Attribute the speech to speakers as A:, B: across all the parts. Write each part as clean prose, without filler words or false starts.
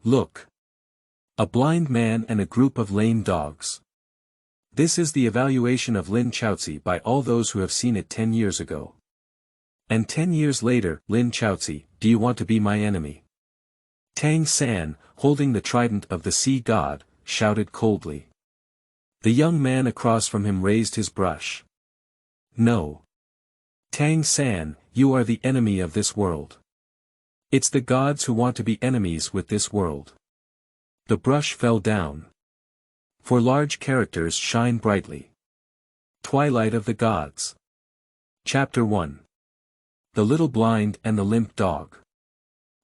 A: Look. A blind man and a group of lame dogs. This is the evaluation of Lin Chaoci by all those who have seen it 10 years ago. And 10 years later, Lin Chaoci, do you want to be my enemy? Tang San, holding the trident of the sea god, shouted coldly. The young man across from him raised his brush. No. Tang San, you are the enemy of this world. It's the gods who want to be enemies with this world. The brush fell down. For large characters shine brightly. Twilight of the Gods. Chapter 1. The Little Blind and the Limp Dog.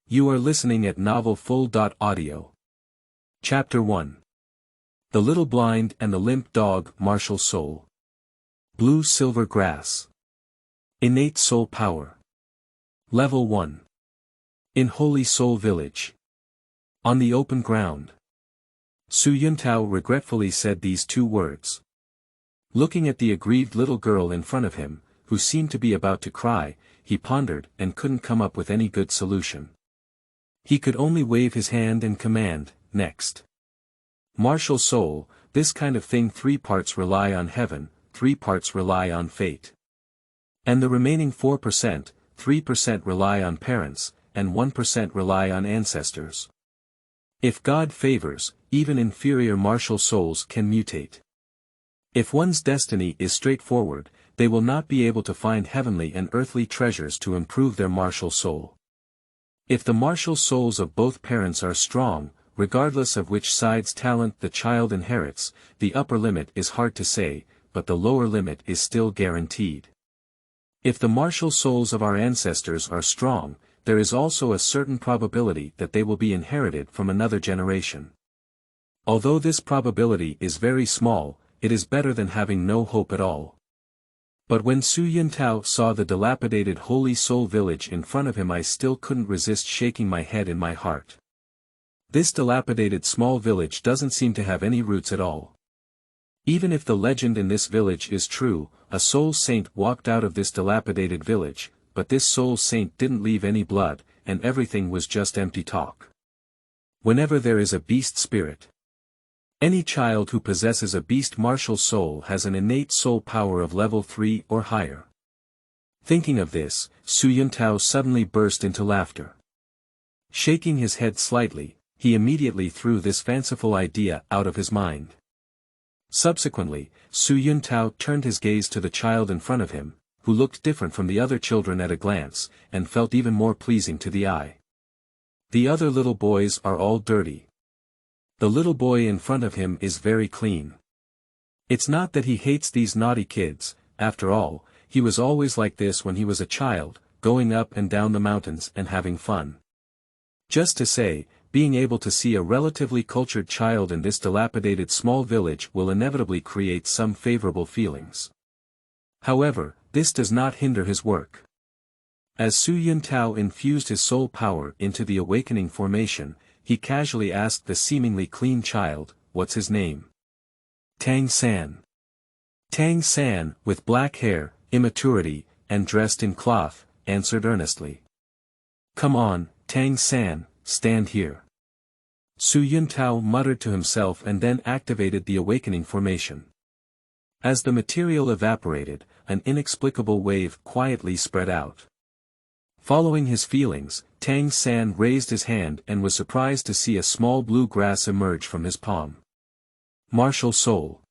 A: You are listening at novel.Audio. Chapter 1. The Little Blind and the Limp Dog. Martial Soul. Blue Silver Grass. Innate Soul Power. Level 1. In Holy Soul Village. On the open ground. Su Yuntao regretfully said these two words. Looking at the aggrieved little girl in front of him, who seemed to be about to cry, he pondered and couldn't come up with any good solution. He could only wave his hand and command, next. Martial soul, this kind of thing 3 parts rely on heaven, 3 parts rely on fate. And the remaining 4%, 3% rely on parents, and 1% rely on ancestors. If God favors, even inferior martial souls can mutate. If one's destiny is straightforward, they will not be able to find heavenly and earthly treasures to improve their martial soul. If the martial souls of both parents are strong, regardless of which side's talent the child inherits, the upper limit is hard to say, but the lower limit is still guaranteed. If the martial souls of our ancestors are strong, there is also a certain probability that they will be inherited from another generation. Although this probability is very small, it is better than having no hope at all. But when Su Yuntao saw the dilapidated Holy Soul Village in front of him, I still couldn't resist shaking my head in my heart. This dilapidated small village doesn't seem to have any roots at all. Even if the legend in this village is true, a soul saint walked out of this dilapidated village, but this soul saint didn't leave any blood, and everything was just empty talk. Whenever there is a beast spirit, any child who possesses a beast martial soul has an innate soul power of level 3 or higher. Thinking of this, Su Yuntao suddenly burst into laughter. Shaking his head slightly, he immediately threw this fanciful idea out of his mind. Subsequently, Su Yuntao turned his gaze to the child in front of him, who looked different from the other children at a glance, and felt even more pleasing to the eye. The other little boys are all dirty. The little boy in front of him is very clean. It's not that he hates these naughty kids, after all, he was always like this when he was a child, going up and down the mountains and having fun. Just to say, being able to see a relatively cultured child in this dilapidated small village will inevitably create some favorable feelings. However, this does not hinder his work. As Su Yuntao infused his soul power into the awakening formation, he casually asked the seemingly clean child, "What's his name?" "Tang San." Tang San, with black hair, immaturity, and dressed in cloth, answered earnestly. "Come on, Tang San, stand here." Su Yuntao muttered to himself and then activated the awakening formation. As the material evaporated, an inexplicable wave quietly spread out. Following his feelings, Tang San raised his hand and was surprised to see a small blue grass emerge from his palm. Martial soul.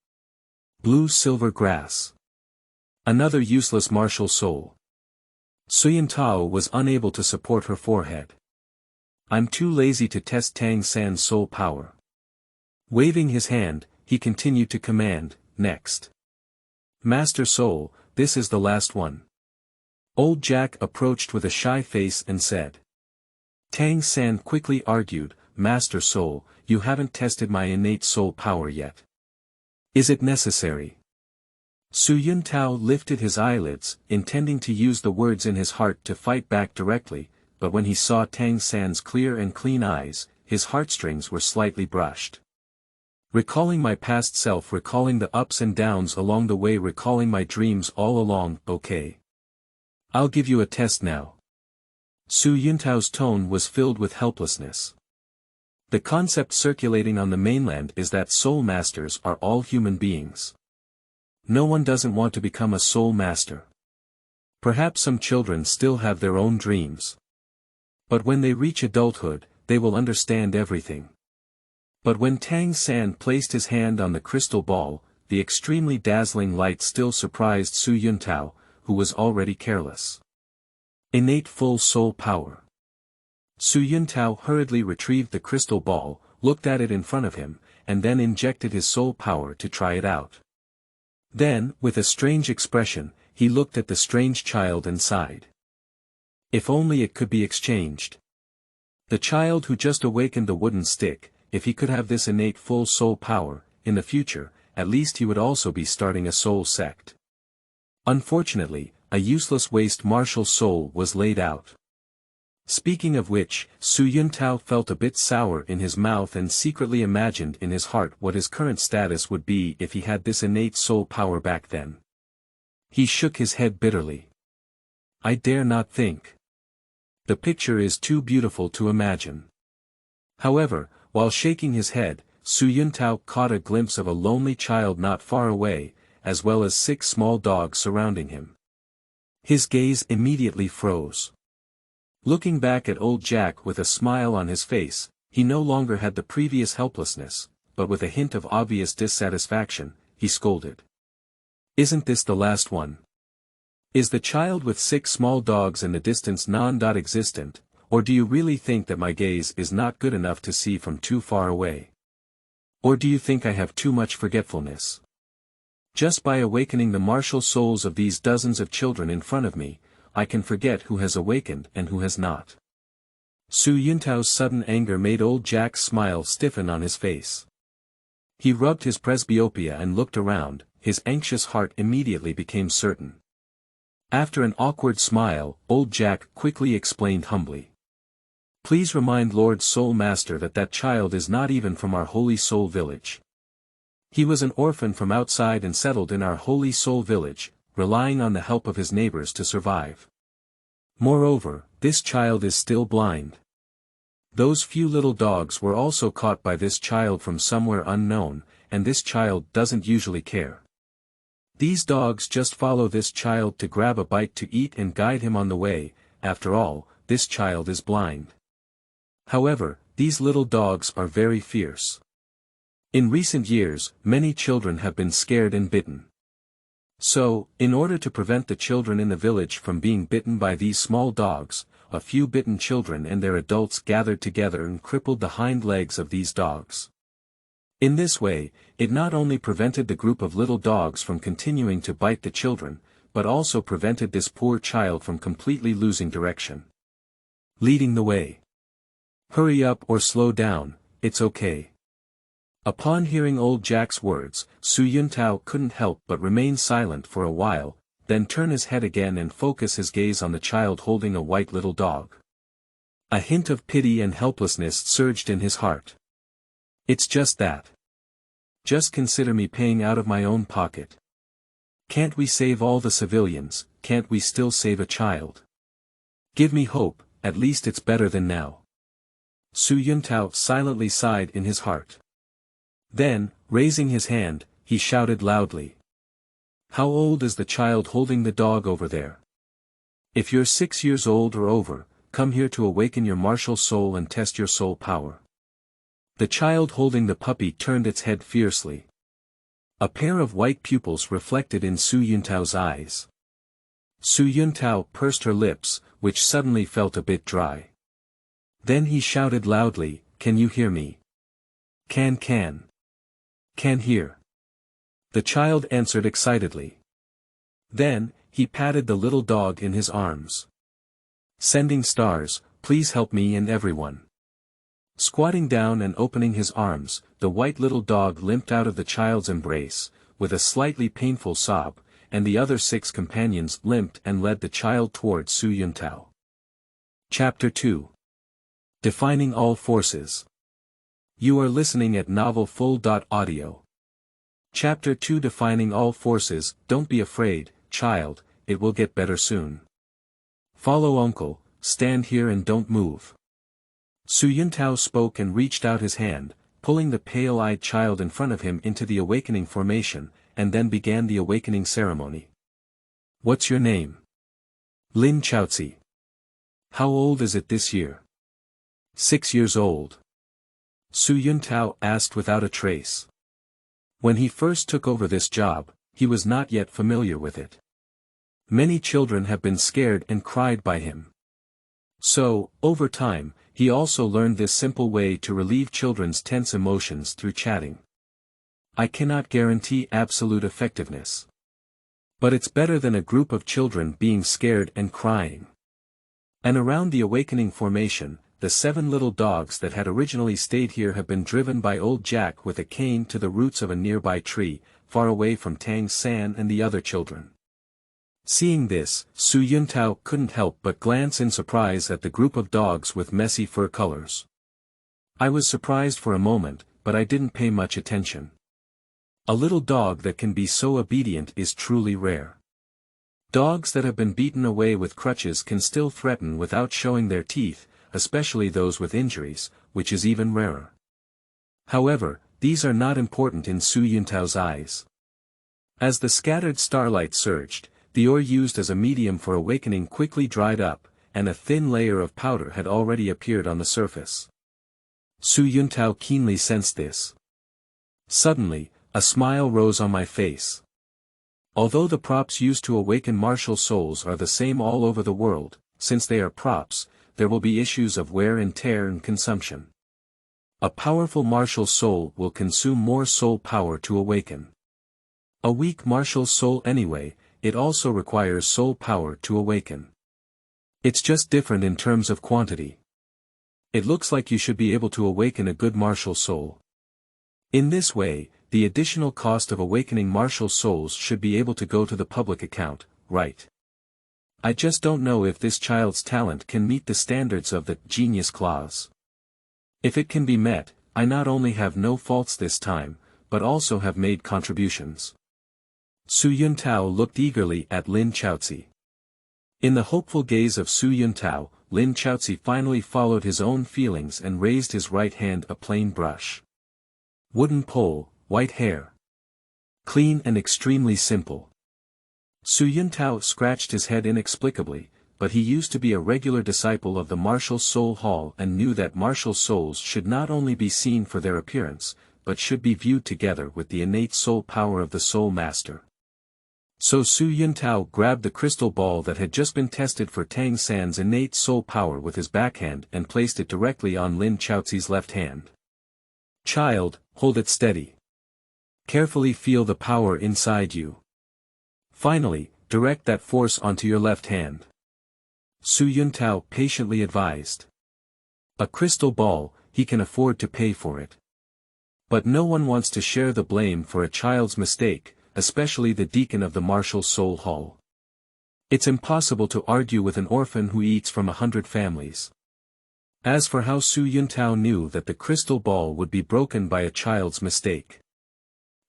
A: Blue silver grass. Another useless martial soul. Su Yuntao was unable to support her forehead. "I'm too lazy to test Tang San's soul power." Waving his hand, he continued to command, "Next. Master Soul, this is the last one." Old Jack approached with a shy face and said. Tang San quickly argued, "Master Soul, you haven't tested my innate soul power yet. Is it necessary?" Su Yuntao lifted his eyelids, intending to use the words in his heart to fight back directly, but when he saw Tang San's clear and clean eyes, his heartstrings were slightly brushed. "Recalling my past self, recalling the ups and downs along the way, recalling my dreams all along, okay. I'll give you a test now." Su Yuntao's tone was filled with helplessness. The concept circulating on the mainland is that soul masters are all human beings. No one doesn't want to become a soul master. Perhaps some children still have their own dreams. But when they reach adulthood, they will understand everything. But when Tang San placed his hand on the crystal ball, the extremely dazzling light still surprised Su Yuntao, who was already careless. Innate full soul power. Su Yuntao hurriedly retrieved the crystal ball, looked at it in front of him, and then injected his soul power to try it out. Then, with a strange expression, he looked at the strange child and sighed. If only it could be exchanged. The child who just awakened the wooden stick, if he could have this innate full soul power, in the future, at least he would also be starting a soul sect. Unfortunately, a useless waste martial soul was laid out. Speaking of which, Su Yuntao felt a bit sour in his mouth and secretly imagined in his heart what his current status would be if he had this innate soul power back then. He shook his head bitterly. I dare not think. The picture is too beautiful to imagine. However, while shaking his head, Su Yuntao caught a glimpse of a lonely child not far away, as well as 6 small dogs surrounding him. His gaze immediately froze. Looking back at old Jack with a smile on his face, he no longer had the previous helplessness, but with a hint of obvious dissatisfaction, he scolded. Isn't this the last one? Is the child with 6 small dogs in the distance non-existent, or do you really think that my gaze is not good enough to see from too far away? Or do you think I have too much forgetfulness? Just by awakening the martial souls of these dozens of children in front of me, I can forget who has awakened and who has not. Su Yuntao's sudden anger made old Jack's smile stiffen on his face. He rubbed his presbyopia and looked around, his anxious heart immediately became certain. After an awkward smile, old Jack quickly explained humbly. Please remind Lord Soul Master that that child is not even from our Holy Soul Village. He was an orphan from outside and settled in our Holy Soul Village, relying on the help of his neighbors to survive. Moreover, this child is still blind. Those few little dogs were also caught by this child from somewhere unknown, and this child doesn't usually care. These dogs just follow this child to grab a bite to eat and guide him on the way. After all, this child is blind. However, these little dogs are very fierce. In recent years, many children have been scared and bitten. So, in order to prevent the children in the village from being bitten by these small dogs, a few bitten children and their adults gathered together and crippled the hind legs of these dogs. In this way, it not only prevented the group of little dogs from continuing to bite the children, but also prevented this poor child from completely losing direction. Leading the way. Hurry up or slow down, it's okay. Upon hearing old Jack's words, Su Yuntao couldn't help but remain silent for a while, then turn his head again and focus his gaze on the child holding a white little dog. A hint of pity and helplessness surged in his heart. It's just that. Just consider me paying out of my own pocket. Can't we save all the civilians, can't we still save a child? Give me hope, at least it's better than now. Su Yuntao silently sighed in his heart. Then, raising his hand, he shouted loudly. How old is the child holding the dog over there? If you're 6 years old or over, come here to awaken your martial soul and test your soul power. The child holding the puppy turned its head fiercely. A pair of white pupils reflected in Su Yuntao's eyes. Su Yuntao pursed her lips, which suddenly felt a bit dry. Then he shouted loudly, Can you hear me? Can hear. The child answered excitedly. Then, he patted the little dog in his arms. Sending stars, please help me and everyone. Squatting down and opening his arms, the white little dog limped out of the child's embrace, with a slightly painful sob, and the other 6 companions limped and led the child towards Su Yuntao. Chapter 2. Defining All Forces. You are listening at novelfull.audio. Chapter 2 Defining All Forces. Don't be afraid, child, it will get better soon. Follow uncle, stand here and don't move. Su Yuntao spoke and reached out his hand, pulling the pale-eyed child in front of him into the awakening formation, and then began the awakening ceremony. What's your name? Lin Chaoci. How old is it this year? 6 years old. Su Yuntao asked without a trace. When he first took over this job, he was not yet familiar with it. Many children have been scared and cried by him. So, over time, he also learned this simple way to relieve children's tense emotions through chatting. I cannot guarantee absolute effectiveness. But it's better than a group of children being scared and crying. And around the awakening formation, the 7 little dogs that had originally stayed here have been driven by old Jack with a cane to the roots of a nearby tree, far away from Tang San and the other children. Seeing this, Su Yuntao couldn't help but glance in surprise at the group of dogs with messy fur colors. I was surprised for a moment, but I didn't pay much attention. A little dog that can be so obedient is truly rare. Dogs that have been beaten away with crutches can still threaten without showing their teeth, especially those with injuries, which is even rarer. However, these are not important in Su Yuntao's eyes. As the scattered starlight surged, the ore used as a medium for awakening quickly dried up, and a thin layer of powder had already appeared on the surface. Su Yuntao keenly sensed this. Suddenly, a smile rose on my face. Although the props used to awaken martial souls are the same all over the world, since they are props, there will be issues of wear and tear and consumption. A powerful martial soul will consume more soul power to awaken. A weak martial soul anyway, it also requires soul power to awaken. It's just different in terms of quantity. It looks like you should be able to awaken a good martial soul. In this way, the additional cost of awakening martial souls should be able to go to the public account, right? I just don't know if this child's talent can meet the standards of the genius clause. If it can be met, I not only have no faults this time, but also have made contributions. Su Yuntao looked eagerly at Lin Chaoci. In the hopeful gaze of Su Yuntao, Lin Chaoci finally followed his own feelings and raised his right hand a plain brush. Wooden pole, white hair. Clean and extremely simple. Su Yuntao scratched his head inexplicably, but he used to be a regular disciple of the Martial Soul Hall and knew that martial souls should not only be seen for their appearance, but should be viewed together with the innate soul power of the Soul Master. So Su Yuntao grabbed the crystal ball that had just been tested for Tang San's innate soul power with his backhand and placed it directly on Lin Chaoci's left hand. Child, hold it steady. Carefully feel the power inside you. Finally, direct that force onto your left hand. Su Yuntao patiently advised. A crystal ball, he can afford to pay for it. But no one wants to share the blame for a child's mistake, especially the deacon of the Martial Soul Hall. It's impossible to argue with an orphan who eats from 100 families. As for how Su Yuntao knew that the crystal ball would be broken by a child's mistake.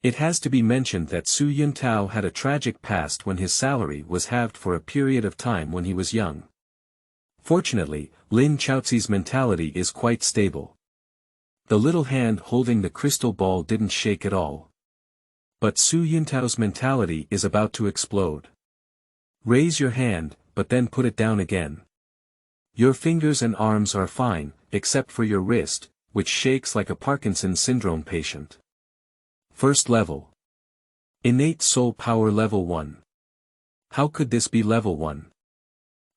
A: It has to be mentioned that Su Yuntao had a tragic past when his salary was halved for a period of time when he was young. Fortunately, Lin Chaoci's mentality is quite stable. The little hand holding the crystal ball didn't shake at all. But Su Yuntao's mentality is about to explode. Raise your hand, but then put it down again. Your fingers and arms are fine, except for your wrist, which shakes like a Parkinson's syndrome patient. First level. Innate soul power level 1. How could this be level 1?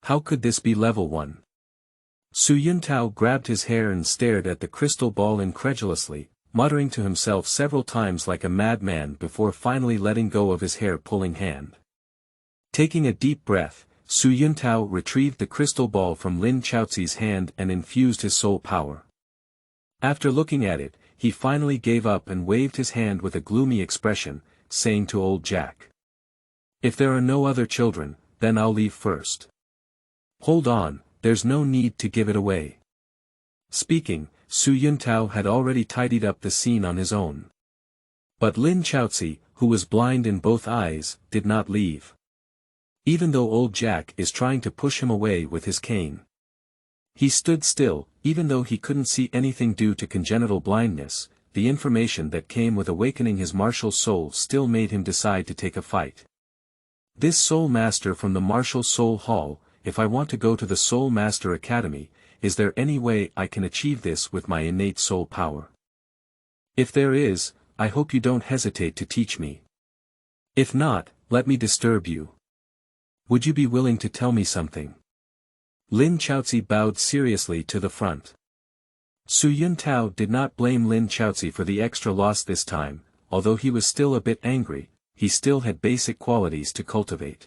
A: How could this be level 1? Su Yuntao grabbed his hair and stared at the crystal ball incredulously, muttering to himself several times like a madman before finally letting go of his hair-pulling hand. Taking a deep breath, Su Yuntao retrieved the crystal ball from Lin Chaoci's hand and infused his soul power. After looking at it, he finally gave up and waved his hand with a gloomy expression, saying to old Jack. If there are no other children, then I'll leave first. Hold on, there's no need to give it away. Speaking, Su Yuntao had already tidied up the scene on his own. But Lin Chaoci, who was blind in both eyes, did not leave. Even though old Jack is trying to push him away with his cane. He stood still, even though he couldn't see anything due to congenital blindness. The information that came with awakening his martial soul still made him decide to take a fight. This Soul Master from the Martial Soul Hall, if I want to go to the Soul Master Academy, is there any way I can achieve this with my innate soul power? If there is, I hope you don't hesitate to teach me. If not, let me disturb you. Would you be willing to tell me something? Lin Chaoci bowed seriously to the front. Su Yuntao did not blame Lin Chaoci for the extra loss this time, although he was still a bit angry, he still had basic qualities to cultivate.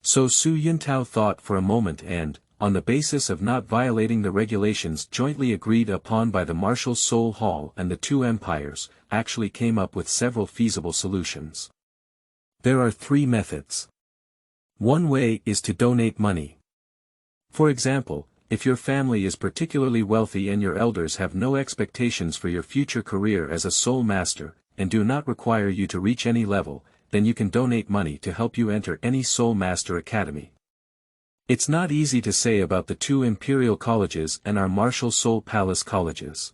A: So Su Yuntao thought for a moment and, on the basis of not violating the regulations jointly agreed upon by the Martial Soul Hall and the two empires, actually came up with several feasible solutions. There are 3 methods. One way is to donate money. For example, if your family is particularly wealthy and your elders have no expectations for your future career as a soul master, and do not require you to reach any level, then you can donate money to help you enter any Soul Master Academy. It's not easy to say about the 2 Imperial colleges and our Martial Soul Palace colleges.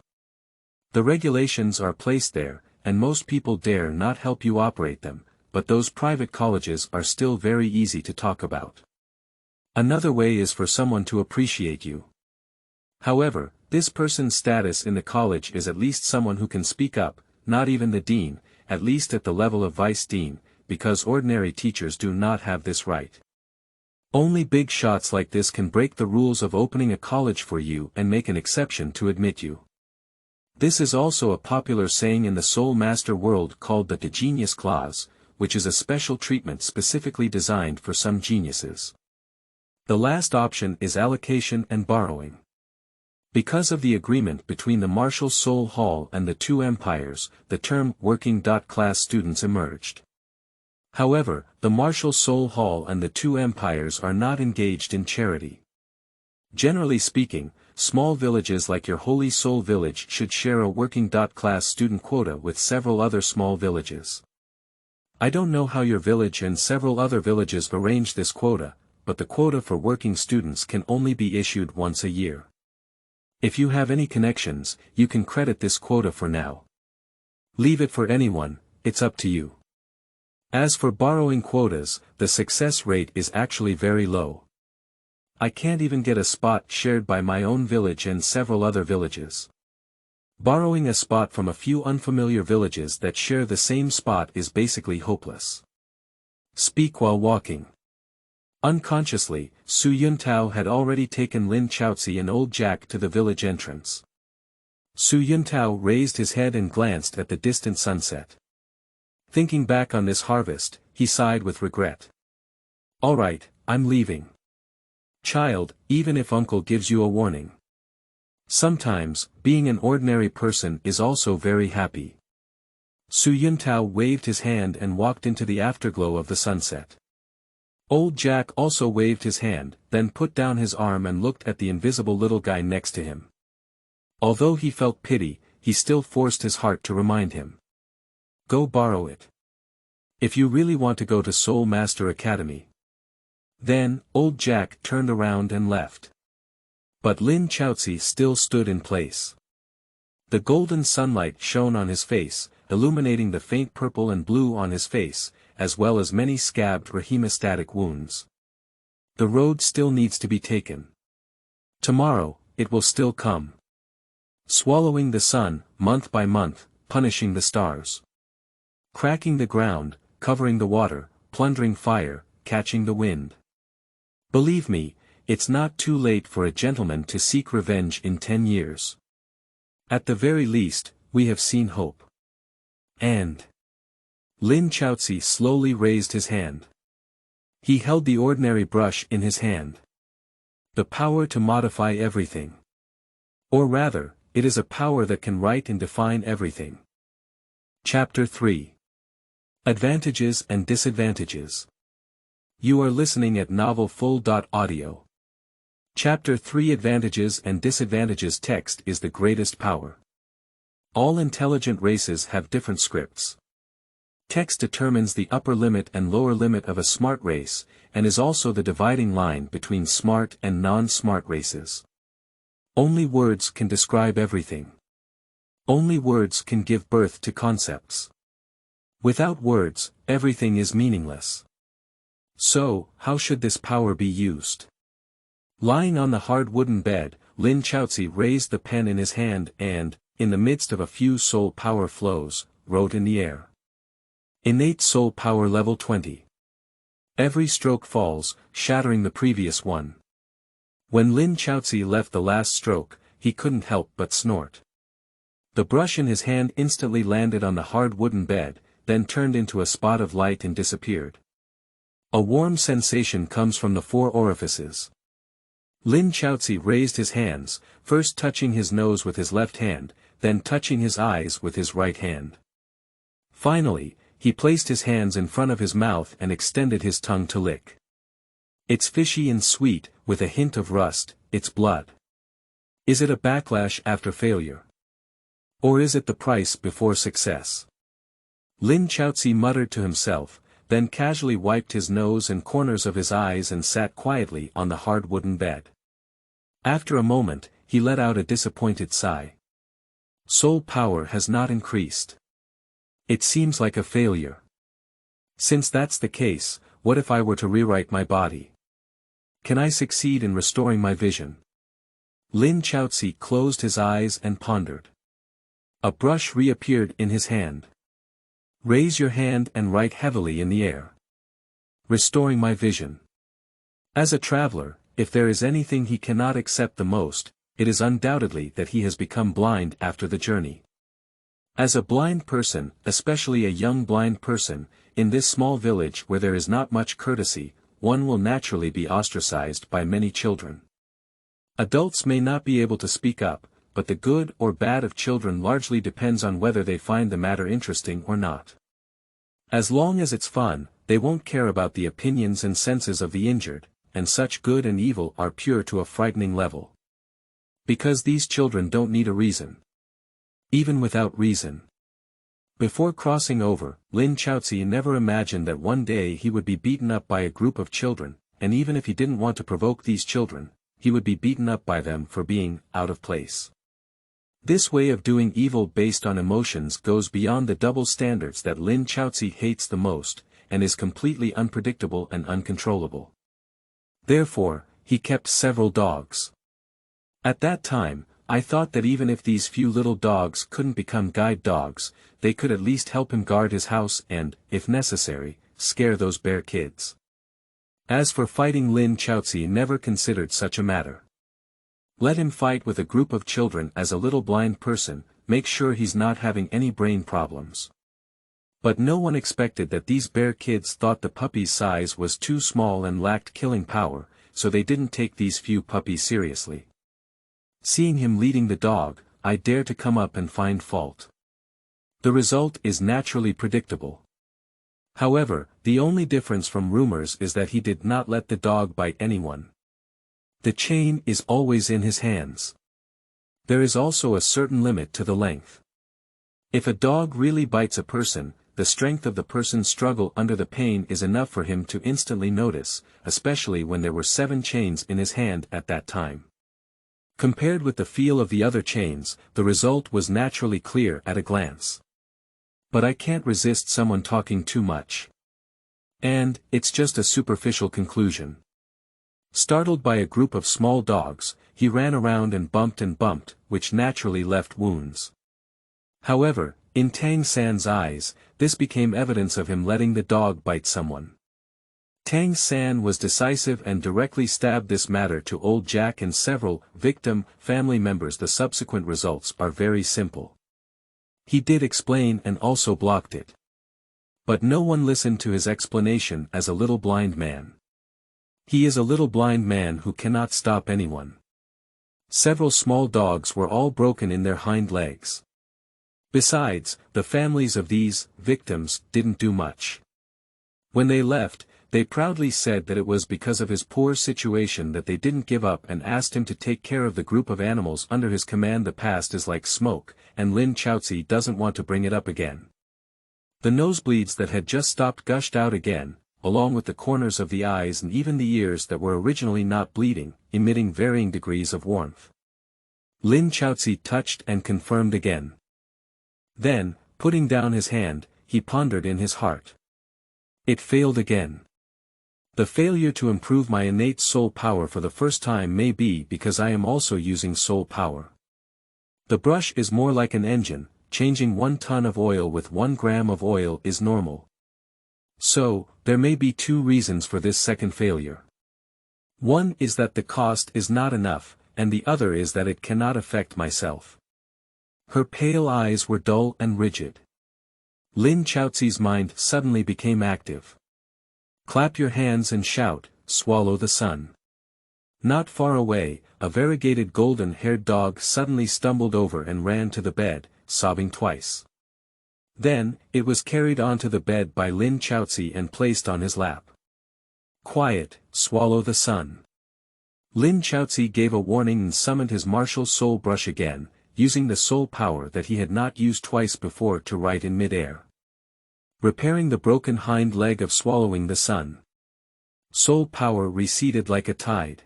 A: The regulations are placed there, and most people dare not help you operate them, but those private colleges are still very easy to talk about. Another way is for someone to appreciate you. However, this person's status in the college is at least someone who can speak up, not even the dean, at least at the level of vice dean, because ordinary teachers do not have this right. Only big shots like this can break the rules of opening a college for you and make an exception to admit you. This is also a popular saying in the Soul Master world called the Genius Clause, which is a special treatment specifically designed for some geniuses. The last option is allocation and borrowing. Because of the agreement between the Martial Soul Hall and the 2 empires, the term working-class students emerged. However, the Martial Soul Hall and the 2 empires are not engaged in charity. Generally speaking, small villages like your Holy Soul Village should share a working-class student quota with several other small villages. I don't know how your village and several other villages arrange this quota, but the quota for working students can only be issued once a year. If you have any connections, you can credit this quota for now. Leave it for anyone, it's up to you. As for borrowing quotas, the success rate is actually very low. I can't even get a spot shared by my own village and several other villages. Borrowing a spot from a few unfamiliar villages that share the same spot is basically hopeless. Speak while walking. Unconsciously, Su Yuntao had already taken Lin Chaoci and old Jack to the village entrance. Su Yuntao raised his head and glanced at the distant sunset. Thinking back on this harvest, he sighed with regret. All right, I'm leaving. Child, even if uncle gives you a warning. Sometimes, being an ordinary person is also very happy. Su Yuntao waved his hand and walked into the afterglow of the sunset. Old Jack also waved his hand, then put down his arm and looked at the invisible little guy next to him. Although he felt pity, he still forced his heart to remind him. Go borrow it. If you really want to go to Soul Master Academy. Then, old Jack turned around and left. But Lin Chaoci still stood in place. The golden sunlight shone on his face, illuminating the faint purple and blue on his face, as well as many scabbed or hemostatic wounds. The road still needs to be taken. Tomorrow, it will still come. Swallowing the sun, month by month, punishing the stars. Cracking the ground, covering the water, plundering fire, catching the wind. Believe me, it's not too late for a gentleman to seek revenge in 10 years. At the very least, we have seen hope. And Lin Chaoci slowly raised his hand. He held the ordinary brush in his hand. The power to modify everything. Or rather, it is a power that can write and define everything. Chapter 3. Advantages and Disadvantages. You are listening at novelfull.audio. Chapter 3 Advantages and Disadvantages. Text is the greatest power. All intelligent races have different scripts. Text determines the upper limit and lower limit of a smart race, and is also the dividing line between smart and non-smart races. Only words can describe everything. Only words can give birth to concepts. Without words, everything is meaningless. So, how should this power be used? Lying on the hard wooden bed, Lin Chaoci raised the pen in his hand and, in the midst of a few soul power flows, wrote in the air. Innate soul power level 20. Every stroke falls, shattering the previous one. When Lin Chaoci left the last stroke, he couldn't help but snort. The brush in his hand instantly landed on the hard wooden bed, then turned into a spot of light and disappeared. A warm sensation comes from the 4 orifices. Lin Chaoci raised his hands, first touching his nose with his left hand, then touching his eyes with his right hand. Finally, he placed his hands in front of his mouth and extended his tongue to lick. It's fishy and sweet, with a hint of rust, it's blood. Is it a backlash after failure? Or is it the price before success? Lin Chaoci muttered to himself, then casually wiped his nose and corners of his eyes and sat quietly on the hard wooden bed. After a moment, he let out a disappointed sigh. Soul power has not increased. It seems like a failure. Since that's the case, what if I were to rewrite my body? Can I succeed in restoring my vision? Lin Chaoci closed his eyes and pondered. A brush reappeared in his hand. Raise your hand and write heavily in the air. Restoring my vision. As a traveler, if there is anything he cannot accept the most, it is undoubtedly that he has become blind after the journey. As a blind person, especially a young blind person, in this small village where there is not much courtesy, one will naturally be ostracized by many children. Adults may not be able to speak up, but the good or bad of children largely depends on whether they find the matter interesting or not. As long as it's fun, they won't care about the opinions and senses of the injured, and such good and evil are pure to a frightening level. Because these children don't need a reason. Even without reason. Before crossing over, Lin Chaoci never imagined that one day he would be beaten up by a group of children, and even if he didn't want to provoke these children, he would be beaten up by them for being out of place. This way of doing evil based on emotions goes beyond the double standards that Lin Chaoci hates the most, and is completely unpredictable and uncontrollable. Therefore, he kept several dogs. At that time, I thought that even if these few little dogs couldn't become guide dogs, they could at least help him guard his house and, if necessary, scare those bear kids. As for fighting, Lin Chaoci never considered such a matter. Let him fight with a group of children as a little blind person, make sure he's not having any brain problems. But no one expected that these bear kids thought the puppy's size was too small and lacked killing power, so they didn't take these few puppies seriously. Seeing him leading the dog, I dare to come up and find fault. The result is naturally predictable. However, the only difference from rumors is that he did not let the dog bite anyone. The chain is always in his hands. There is also a certain limit to the length. If a dog really bites a person, the strength of the person's struggle under the pain is enough for him to instantly notice, especially when there were 7 chains in his hand at that time. Compared with the feel of the other chains, the result was naturally clear at a glance. But I can't resist someone talking too much. And, it's just a superficial conclusion. Startled by a group of small dogs, he ran around and bumped, which naturally left wounds. However, in Tang San's eyes, this became evidence of him letting the dog bite someone. Tang San was decisive and directly stabbed this matter to old Jack and several victim family members. The subsequent results are very simple. He did explain and also blocked it. But no one listened to his explanation as a little blind man. He is a little blind man who cannot stop anyone. Several small dogs were all broken in their hind legs. Besides, the families of these victims didn't do much. When they left, they proudly said that it was because of his poor situation that they didn't give up and asked him to take care of the group of animals under his command. The past is like smoke, and Lin Chaoci doesn't want to bring it up again. The nosebleeds that had just stopped gushed out again, along with the corners of the eyes and even the ears that were originally not bleeding, emitting varying degrees of warmth. Lin Chaoci touched and confirmed again. Then, putting down his hand, he pondered in his heart. It failed again. The failure to improve my innate soul power for the first time may be because I am also using soul power. The brush is more like an engine, changing 1 ton of oil with 1 gram of oil is normal. So, there may be 2 reasons for this second failure. One is that the cost is not enough, and the other is that it cannot affect myself. Her pale eyes were dull and rigid. Lin Chaoci's mind suddenly became active. Clap your hands and shout, swallow the sun. Not far away, a variegated golden-haired dog suddenly stumbled over and ran to the bed, sobbing twice. Then, it was carried onto the bed by Lin Chaoci and placed on his lap. Quiet, swallow the sun. Lin Chaoci gave a warning and summoned his martial soul brush again, using the soul power that he had not used twice before to write in mid-air. Repairing the broken hind leg of swallowing the sun. Soul power receded like a tide.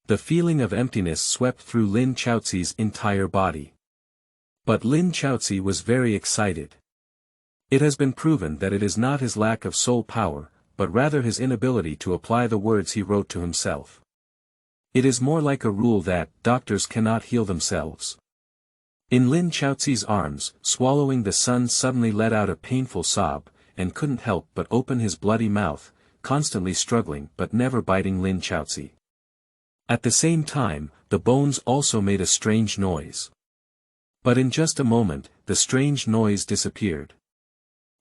A: The feeling of emptiness swept through Lin Chaoci's entire body. But Lin Chaoci was very excited. It has been proven that it is not his lack of soul power, but rather his inability to apply the words he wrote to himself. It is more like a rule that doctors cannot heal themselves. In Lin Chaoci's arms, swallowing the sun suddenly let out a painful sob, and couldn't help but open his bloody mouth, constantly struggling but never biting Lin Chaoci. At the same time, the bones also made a strange noise. But in just a moment, the strange noise disappeared.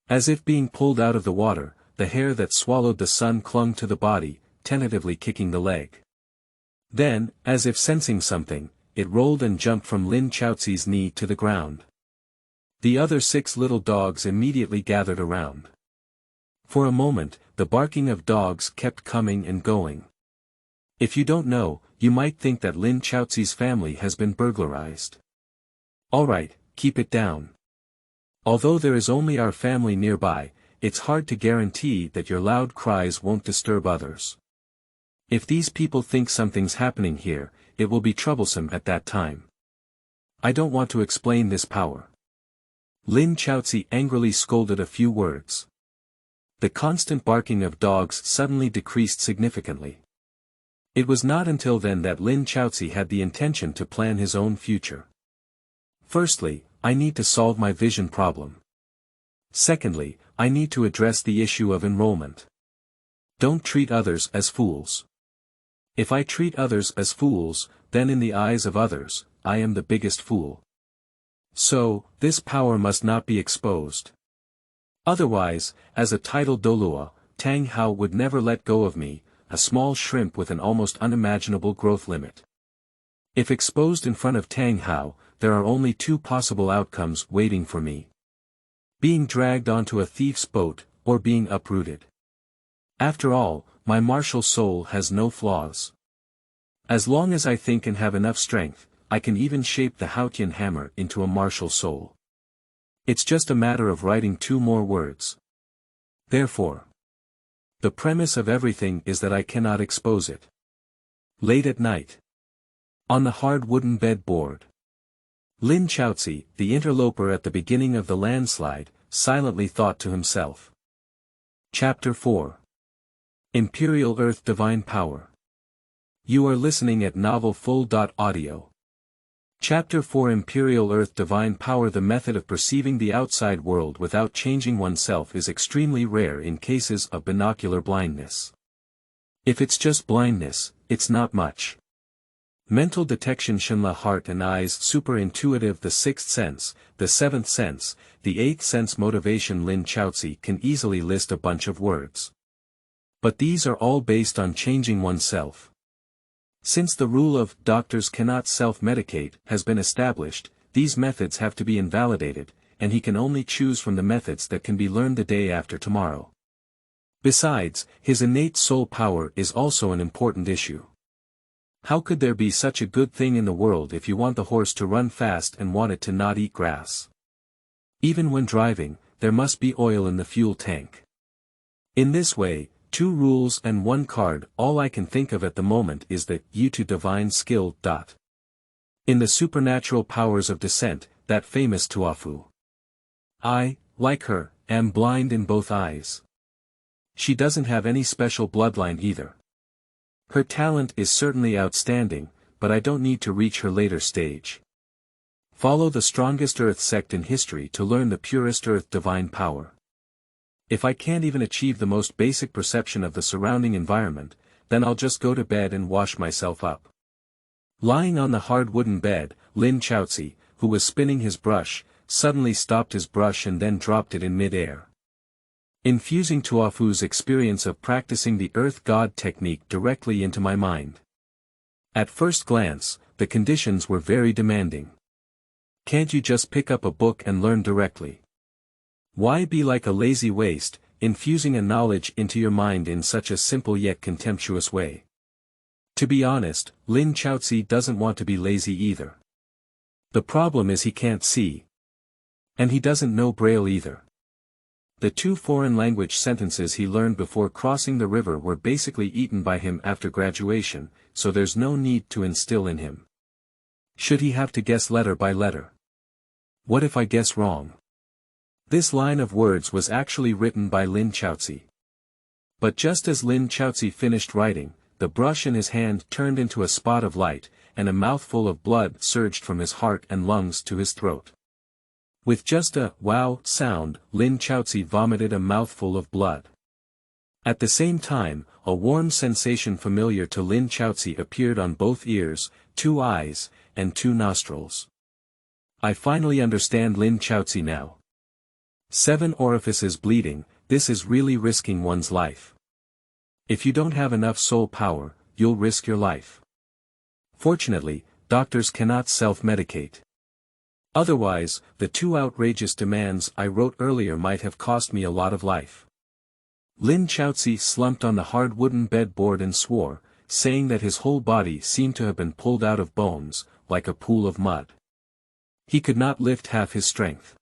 A: As if being pulled out of the water, the hair that swallowed the sun clung to the body, tentatively kicking the leg. Then, as if sensing something, it rolled and jumped from Lin Chaoci's knee to the ground. The other 6 little dogs immediately gathered around. For a moment, the barking of dogs kept coming and going. If you don't know, you might think that Lin Chaoci's family has been burglarized. Alright, keep it down. Although there is only our family nearby, it's hard to guarantee that your loud cries won't disturb others. If these people think something's happening here, it will be troublesome at that time. I don't want to explain this power. Lin Chaoci angrily scolded a few words. The constant barking of dogs suddenly decreased significantly. It was not until then that Lin Chaoci had the intention to plan his own future. Firstly, I need to solve my vision problem. Secondly, I need to address the issue of enrollment. Don't treat others as fools. If I treat others as fools, then in the eyes of others, I am the biggest fool. So, this power must not be exposed. Otherwise, as a titled Douluo, Tang Hao would never let go of me, a small shrimp with an almost unimaginable growth limit. If exposed in front of Tang Hao, there are only 2 possible outcomes waiting for me. Being dragged onto a thief's boat, or being uprooted. After all, my martial soul has no flaws. As long as I think and have enough strength, I can even shape the Zhutian hammer into a martial soul. It's just a matter of writing 2 more words. Therefore, the premise of everything is that I cannot expose it. Late at night. On the hard wooden bed board. Lin Chaoci, the interloper at the beginning of the landslide, silently thought to himself. Chapter 4. Imperial Earth Divine Power. You are listening at novel.Audio. Chapter 4 Imperial Earth Divine Power. The method of perceiving the outside world without changing oneself is extremely rare in cases of binocular blindness. If it's just blindness, it's not much. Mental detection Shenla heart and eyes super-intuitive the 6th sense, the 7th sense, the 8th sense motivation Lin Chaoci can easily list a bunch of words. But these are all based on changing oneself. Since the rule of doctors cannot self-medicate has been established, these methods have to be invalidated, and he can only choose from the methods that can be learned the day after tomorrow. Besides, his innate soul power is also an important issue. How could there be such a good thing in the world if you want the horse to run fast and want it to not eat grass? Even when driving, there must be oil in the fuel tank. In this way, 2 rules and 1 card. All I can think of at the moment is the U to divine skill. In the supernatural powers of descent, that famous Tuafu. I, like her, am blind in both eyes. She doesn't have any special bloodline either. Her talent is certainly outstanding, but I don't need to reach her later stage. Follow the strongest Earth sect in history to learn the purest Earth divine power. If I can't even achieve the most basic perception of the surrounding environment, then I'll just go to bed and wash myself up. Lying on the hard wooden bed, Lin Chaoci, who was spinning his brush, suddenly stopped his brush and then dropped it in mid-air. Infusing Tuafu's experience of practicing the Earth God technique directly into my mind. At first glance, the conditions were very demanding. Can't you just pick up a book and learn directly? Why be like a lazy waste, infusing a knowledge into your mind in such a simple yet contemptuous way? To be honest, Lin Chaoci doesn't want to be lazy either. The problem is he can't see. And he doesn't know Braille either. The 2 foreign language sentences he learned before crossing the river were basically eaten by him after graduation, so there's no need to instill in him. Should he have to guess letter by letter? What if I guess wrong? This line of words was actually written by Lin Chaoci. But just as Lin Chaoci finished writing, the brush in his hand turned into a spot of light, and a mouthful of blood surged from his heart and lungs to his throat. With just a wow sound, Lin Chaoci vomited a mouthful of blood. At the same time, a warm sensation familiar to Lin Chaoci appeared on both ears, 2 eyes, and 2 nostrils. I finally understand Lin Chaoci now. 7 orifices bleeding, this is really risking one's life. If you don't have enough soul power, you'll risk your life. Fortunately, doctors cannot self-medicate. Otherwise, the 2 outrageous demands I wrote earlier might have cost me a lot of life. Lin Chaoci slumped on the hard wooden bedboard and swore, saying that his whole body seemed to have been pulled out of bones, like a pool of mud. He could not lift half his strength.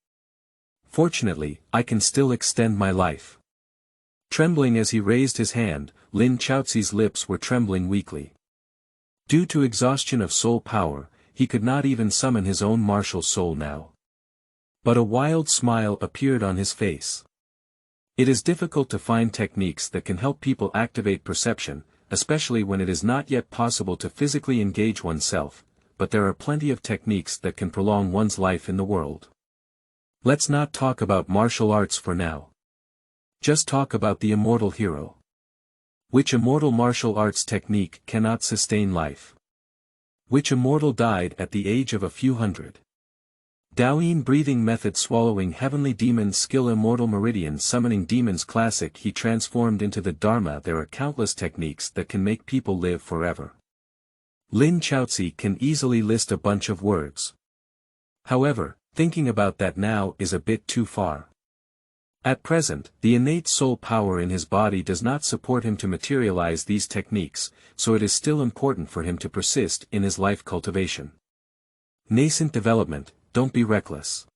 A: Fortunately, I can still extend my life. Trembling as he raised his hand, Lin Chaoci's lips were trembling weakly. Due to exhaustion of soul power, he could not even summon his own martial soul now. But a wild smile appeared on his face. It is difficult to find techniques that can help people activate perception, especially when it is not yet possible to physically engage oneself, but there are plenty of techniques that can prolong one's life in the world. Let's not talk about martial arts for now. Just talk about the immortal hero. Which immortal martial arts technique cannot sustain life? Which immortal died at the age of a few hundred? Daoyin breathing method swallowing heavenly demons skill immortal meridian summoning demons classic he transformed into the Dharma. There are countless techniques that can make people live forever. Lin Chaoci can easily list a bunch of words. However, thinking about that now is a bit too far. At present, the innate soul power in his body does not support him to materialize these techniques, so it is still important for him to persist in his life cultivation. Nascent development, don't be reckless.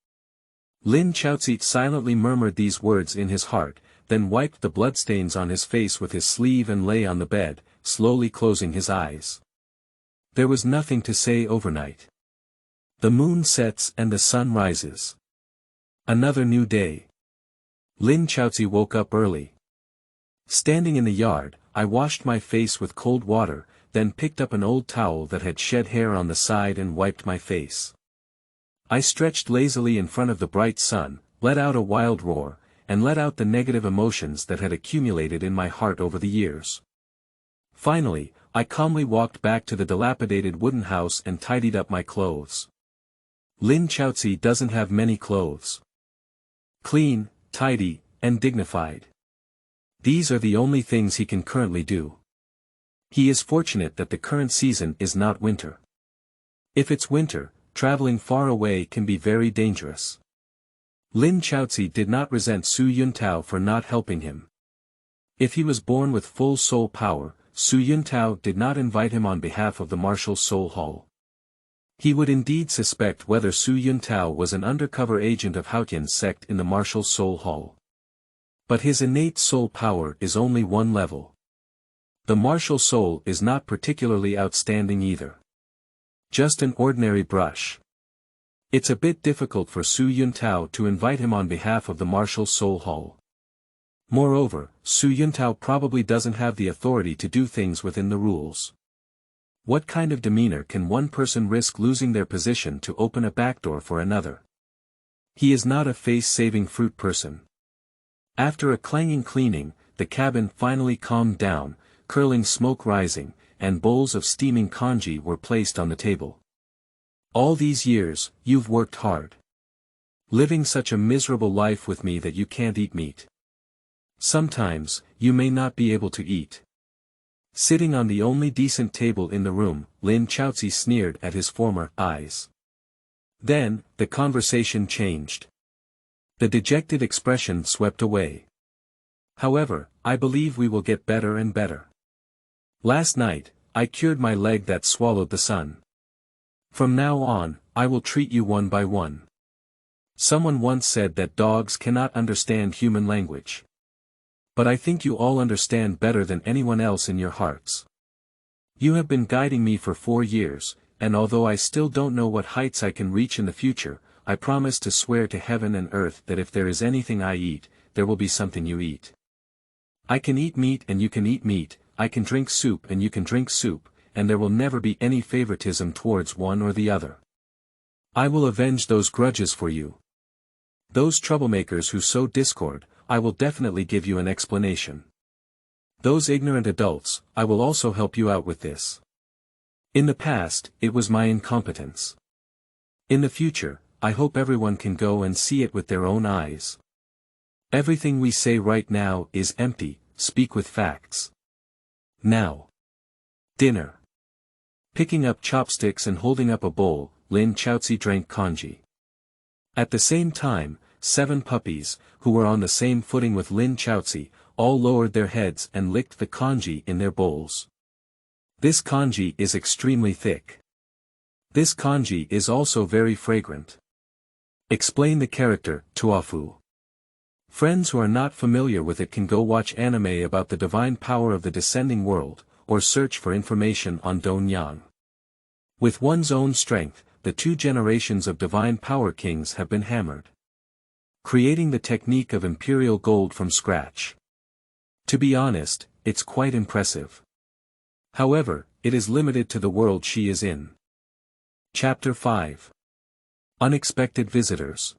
A: Lin Chaoci silently murmured these words in his heart, then wiped the bloodstains on his face with his sleeve and lay on the bed, slowly closing his eyes. There was nothing to say overnight. The moon sets and the sun rises. Another new day. Lin Chaoci woke up early. Standing in the yard, I washed my face with cold water, then picked up an old towel that had shed hair on the side and wiped my face. I stretched lazily in front of the bright sun, let out a wild roar, and let out the negative emotions that had accumulated in my heart over the years. Finally, I calmly walked back to the dilapidated wooden house and tidied up my clothes. Lin Chaoci doesn't have many clothes. Clean, tidy, and dignified. These are the only things he can currently do. He is fortunate that the current season is not winter. If it's winter, traveling far away can be very dangerous. Lin Chaoci did not resent Su Yuntao for not helping him. If he was born with full soul power, Su Yuntao did not invite him on behalf of the martial soul hall. He would indeed suspect whether Su Yuntao was an undercover agent of Zhutian's sect in the martial soul hall. But his innate soul power is only one level. The martial soul is not particularly outstanding either. just an ordinary brush. It's a bit difficult for Su Yuntao to invite him on behalf of the Martial Soul Hall. Moreover, Su Yuntao probably doesn't have the authority to do things within the rules. What kind of demeanor can one person risk losing their position to open a backdoor for another? He is not a face-saving fruit person. After a clanging cleaning, the cabin finally calmed down, curling smoke rising, and bowls of steaming congee were placed on the table. All these years, you've worked hard. Living such a miserable life with me that you can't eat meat. Sometimes, you may not be able to eat. Sitting on the only decent table in the room, Lin Chaoci sneered at his former eyes. Then, the conversation changed. The dejected expression swept away. However, I believe we will get better and better. Last night, I cured my leg that swallowed the sun. From now on, I will treat you one by one. Someone once said that dogs cannot understand human language. But I think you all understand better than anyone else in your hearts. You have been guiding me for 4 years, and although I still don't know what heights I can reach in the future, I promise to swear to heaven and earth that if there is anything I eat, there will be something you eat. I can eat meat and you can eat meat, I can drink soup and you can drink soup, and there will never be any favoritism towards one or the other. I will avenge those grudges for you. Those troublemakers who sow discord, I will definitely give you an explanation. Those ignorant adults, I will also help you out with this. In the past, it was my incompetence. In the future, I hope everyone can go and see it with their own eyes. Everything we say right now is empty, speak with facts. Now. Dinner. Picking up chopsticks and holding up a bowl, Lin Chaoci drank congee. At the same time, 7 puppies, who were on the same footing with Lin Chaoci, all lowered their heads and licked the congee in their bowls. This congee is extremely thick. This congee is also very fragrant. Explain the character, Tuafu. Friends who are not familiar with it can go watch anime about the divine power of the descending world, or search for information on Douluo. With one's own strength, the 2 generations of divine power kings have been hammered. Creating the technique of Imperial gold from scratch. To be honest, it's quite impressive. However, it is limited to the world she is in. Chapter 5. Unexpected Visitors.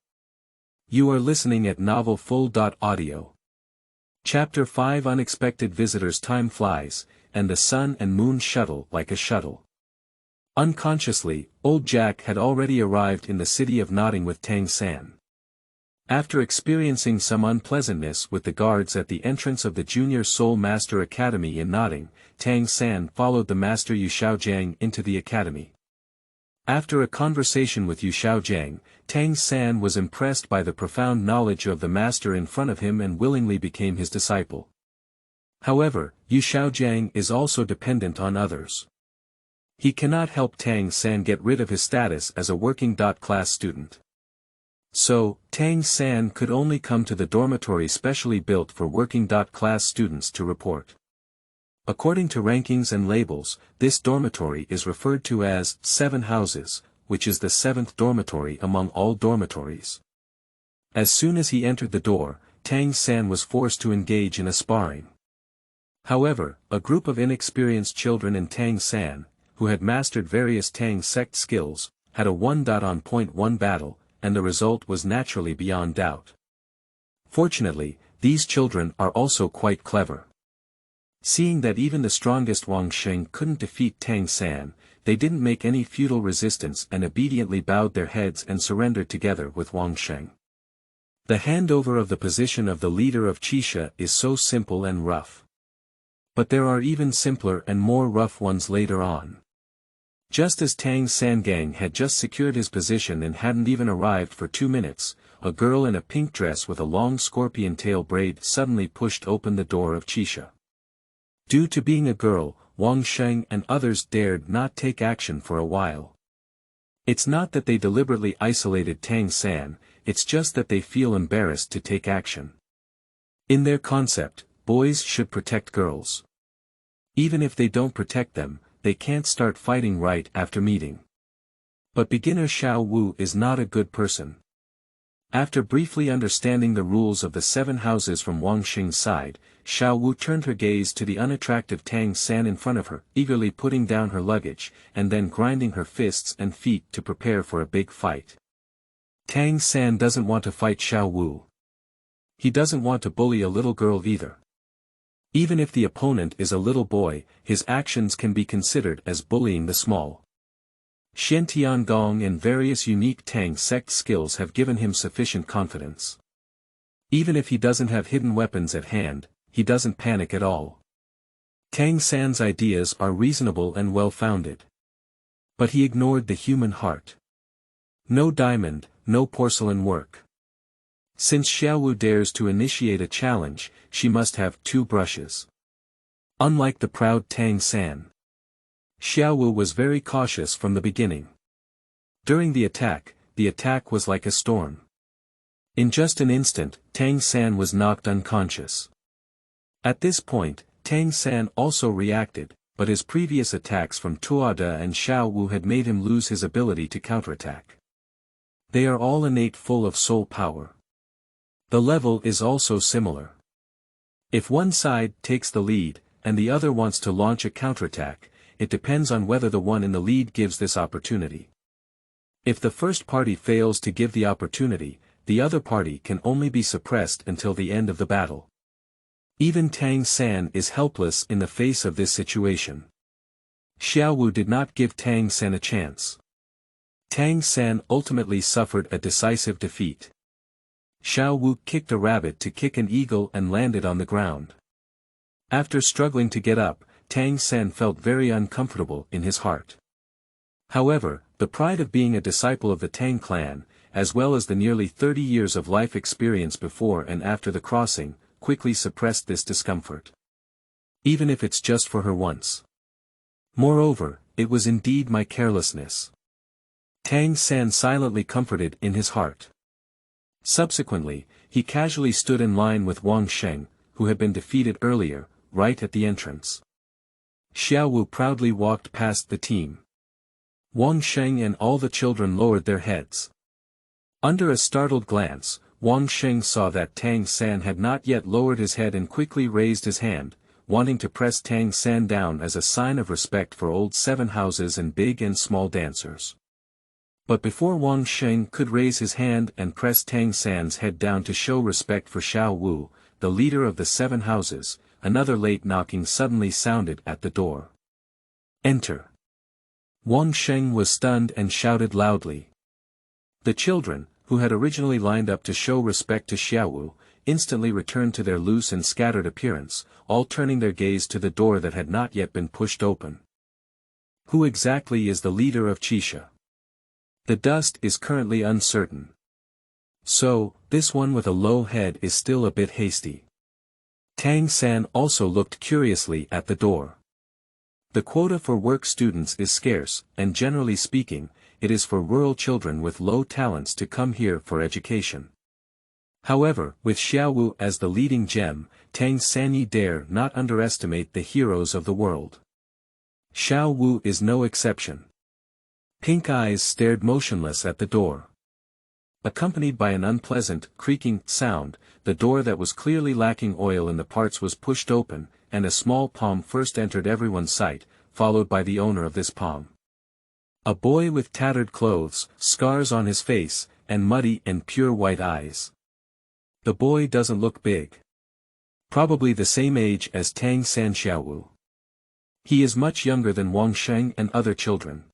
A: You are listening at novelfull.audio. Chapter 5. Unexpected Visitors. Time flies, and the sun and moon shuttle like a shuttle. Unconsciously, old Jack had already arrived in the city of Notting with Tang San. After experiencing some unpleasantness with the guards at the entrance of the Junior Soul Master Academy in Notting, Tang San followed the Master Yu Xiaojiang into the academy. After a conversation with Yu Xiaojiang, Tang San was impressed by the profound knowledge of the Master in front of him and willingly became his disciple. However, Yu Xiaojiang is also dependent on others. He cannot help Tang San get rid of his status as a working-class student. So, Tang San could only come to the dormitory specially built for working-class students to report. According to rankings and labels, this dormitory is referred to as 7 houses, which is the 7th dormitory among all dormitories. As soon as he entered the door, Tang San was forced to engage in a sparring. However, a group of inexperienced children and Tang San, who had mastered various Tang sect skills, had a 1.1 battle, and the result was naturally beyond doubt. Fortunately, these children are also quite clever. Seeing that even the strongest Wang Sheng couldn't defeat Tang San, they didn't make any futile resistance and obediently bowed their heads and surrendered together with Wang Sheng. The handover of the position of the leader of Qixia is so simple and rough. But there are even simpler and more rough ones later on. Just as Tang Sangang had just secured his position and hadn't even arrived for 2 minutes, a girl in a pink dress with a long scorpion tail braid suddenly pushed open the door of Qixia. Due to being a girl, Wang Sheng and others dared not take action for a while. It's not that they deliberately isolated Tang San, it's just that they feel embarrassed to take action. In their concept, boys should protect girls. Even if they don't protect them, they can't start fighting right after meeting. But beginner Xiao Wu is not a good person. After briefly understanding the rules of the 7 houses from Wang Xing's side, Xiao Wu turned her gaze to the unattractive Tang San in front of her, eagerly putting down her luggage, and then grinding her fists and feet to prepare for a big fight. Tang San doesn't want to fight Xiao Wu. He doesn't want to bully a little girl either. Even if the opponent is a little boy, his actions can be considered as bullying the small. Xiantian Gong and various unique Tang sect skills have given him sufficient confidence. Even if he doesn't have hidden weapons at hand, he doesn't panic at all. Tang San's ideas are reasonable and well-founded. But he ignored the human heart. No diamond, no porcelain work. Since Xiao Wu dares to initiate a challenge, she must have 2 brushes. Unlike the proud Tang San, Xiao Wu was very cautious from the beginning. During the attack was like a storm. In just an instant, Tang San was knocked unconscious. At this point, Tang San also reacted, but his previous attacks from Tuoda and Xiao Wu had made him lose his ability to counterattack. They are all innate, full of soul power. The level is also similar. If one side takes the lead, and the other wants to launch a counterattack, it depends on whether the one in the lead gives this opportunity. If the first party fails to give the opportunity, the other party can only be suppressed until the end of the battle. Even Tang San is helpless in the face of this situation. Xiao Wu did not give Tang San a chance. Tang San ultimately suffered a decisive defeat. Xiao Wu kicked a rabbit to kick an eagle and landed on the ground. After struggling to get up, Tang San felt very uncomfortable in his heart. However, the pride of being a disciple of the Tang clan, as well as the nearly 30 years of life experience before and after the crossing, quickly suppressed this discomfort. Even if it's just for her once. Moreover, it was indeed my carelessness. Tang San silently comforted in his heart. Subsequently, he casually stood in line with Wang Sheng, who had been defeated earlier, right at the entrance. Xiao Wu proudly walked past the team. Wang Sheng and all the children lowered their heads. Under a startled glance, Wang Sheng saw that Tang San had not yet lowered his head and quickly raised his hand, wanting to press Tang San down as a sign of respect for old 7 houses and big and small dancers. But before Wang Sheng could raise his hand and press Tang San's head down to show respect for Xiao Wu, the leader of the 7 houses, another late knocking suddenly sounded at the door. Enter. Wang Sheng was stunned and shouted loudly. The children, who had originally lined up to show respect to Xiao Wu, instantly returned to their loose and scattered appearance, all turning their gaze to the door that had not yet been pushed open. Who exactly is the leader of Qixia? The dust is currently uncertain. So, this one with a low head is still a bit hasty. Tang San also looked curiously at the door. The quota for work students is scarce, and generally speaking, it is for rural children with low talents to come here for education. However, with Xiao Wu as the leading gem, Tang San dare not underestimate the heroes of the world. Xiao Wu is no exception. Pink eyes stared motionless at the door. Accompanied by an unpleasant, creaking sound, the door that was clearly lacking oil in the parts was pushed open, and a small palm first entered everyone's sight, followed by the owner of this palm. A boy with tattered clothes, scars on his face, and muddy and pure white eyes. The boy doesn't look big. Probably the same age as Tang San Xiao Wu. He is much younger than Wang Sheng and other children.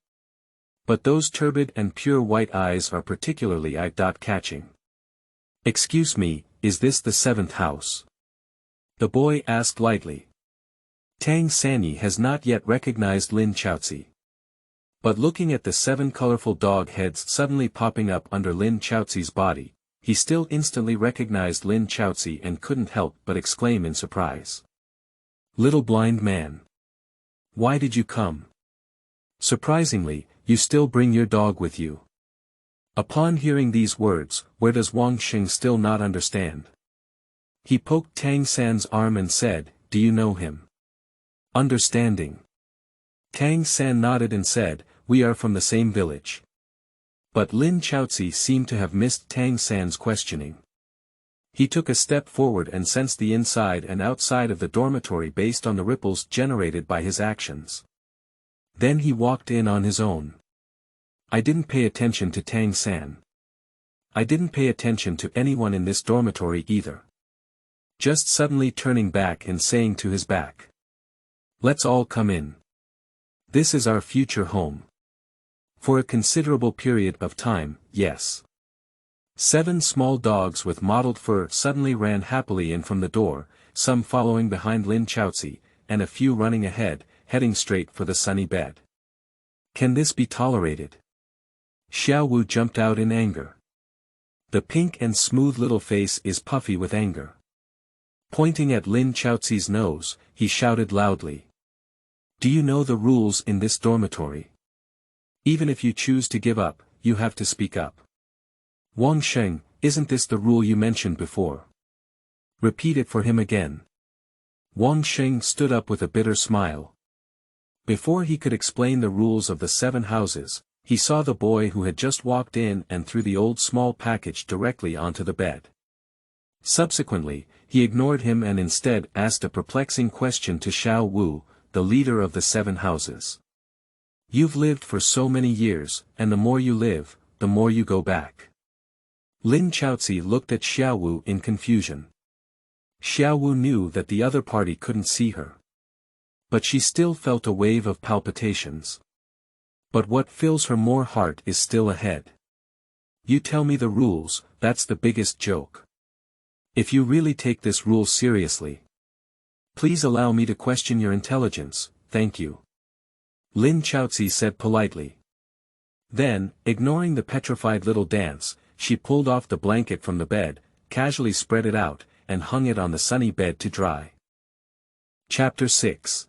A: But those turbid and pure white eyes are particularly eye-catching. Excuse me, is this the 7th house? The boy asked lightly. Tang San has not yet recognized Lin Chaoci. But looking at the 7 colorful dog heads suddenly popping up under Lin Chaoci's body, he still instantly recognized Lin Chaoci and couldn't help but exclaim in surprise. Little blind man. Why did you come? Surprisingly, you still bring your dog with you. Upon hearing these words, where does Wang Sheng still not understand? He poked Tang San's arm and said, do you know him? Understanding. Tang San nodded and said, we are from the same village. But Lin Chaoci seemed to have missed Tang San's questioning. He took a step forward and sensed the inside and outside of the dormitory based on the ripples generated by his actions. Then he walked in on his own. I didn't pay attention to Tang San. I didn't pay attention to anyone in this dormitory either. Just suddenly turning back and saying to his back. Let's all come in. This is our future home. For a considerable period of time, yes. 7 small dogs with mottled fur suddenly ran happily in from the door, some following behind Lin Chaoci, and a few running ahead, heading straight for the sunny bed. Can this be tolerated? Xiao Wu jumped out in anger. The pink and smooth little face is puffy with anger. Pointing at Lin Chaoci's nose, he shouted loudly. Do you know the rules in this dormitory? Even if you choose to give up, you have to speak up. Wang Sheng, isn't this the rule you mentioned before? Repeat it for him again. Wang Sheng stood up with a bitter smile. Before he could explain the rules of the 7 houses, he saw the boy who had just walked in and threw the old small package directly onto the bed. Subsequently, he ignored him and instead asked a perplexing question to Xiao Wu, the leader of the 7 houses. You've lived for so many years, and the more you live, the more you go back. Lin Chaoci looked at Xiao Wu in confusion. Xiao Wu knew that the other party couldn't see her. But she still felt a wave of palpitations. But what fills her more heart is still ahead. You tell me the rules, that's the biggest joke. If you really take this rule seriously. Please allow me to question your intelligence, thank you. Lin Chaoci said politely. Then, ignoring the petrified little dance, she pulled off the blanket from the bed, casually spread it out, and hung it on the sunny bed to dry. Chapter 6.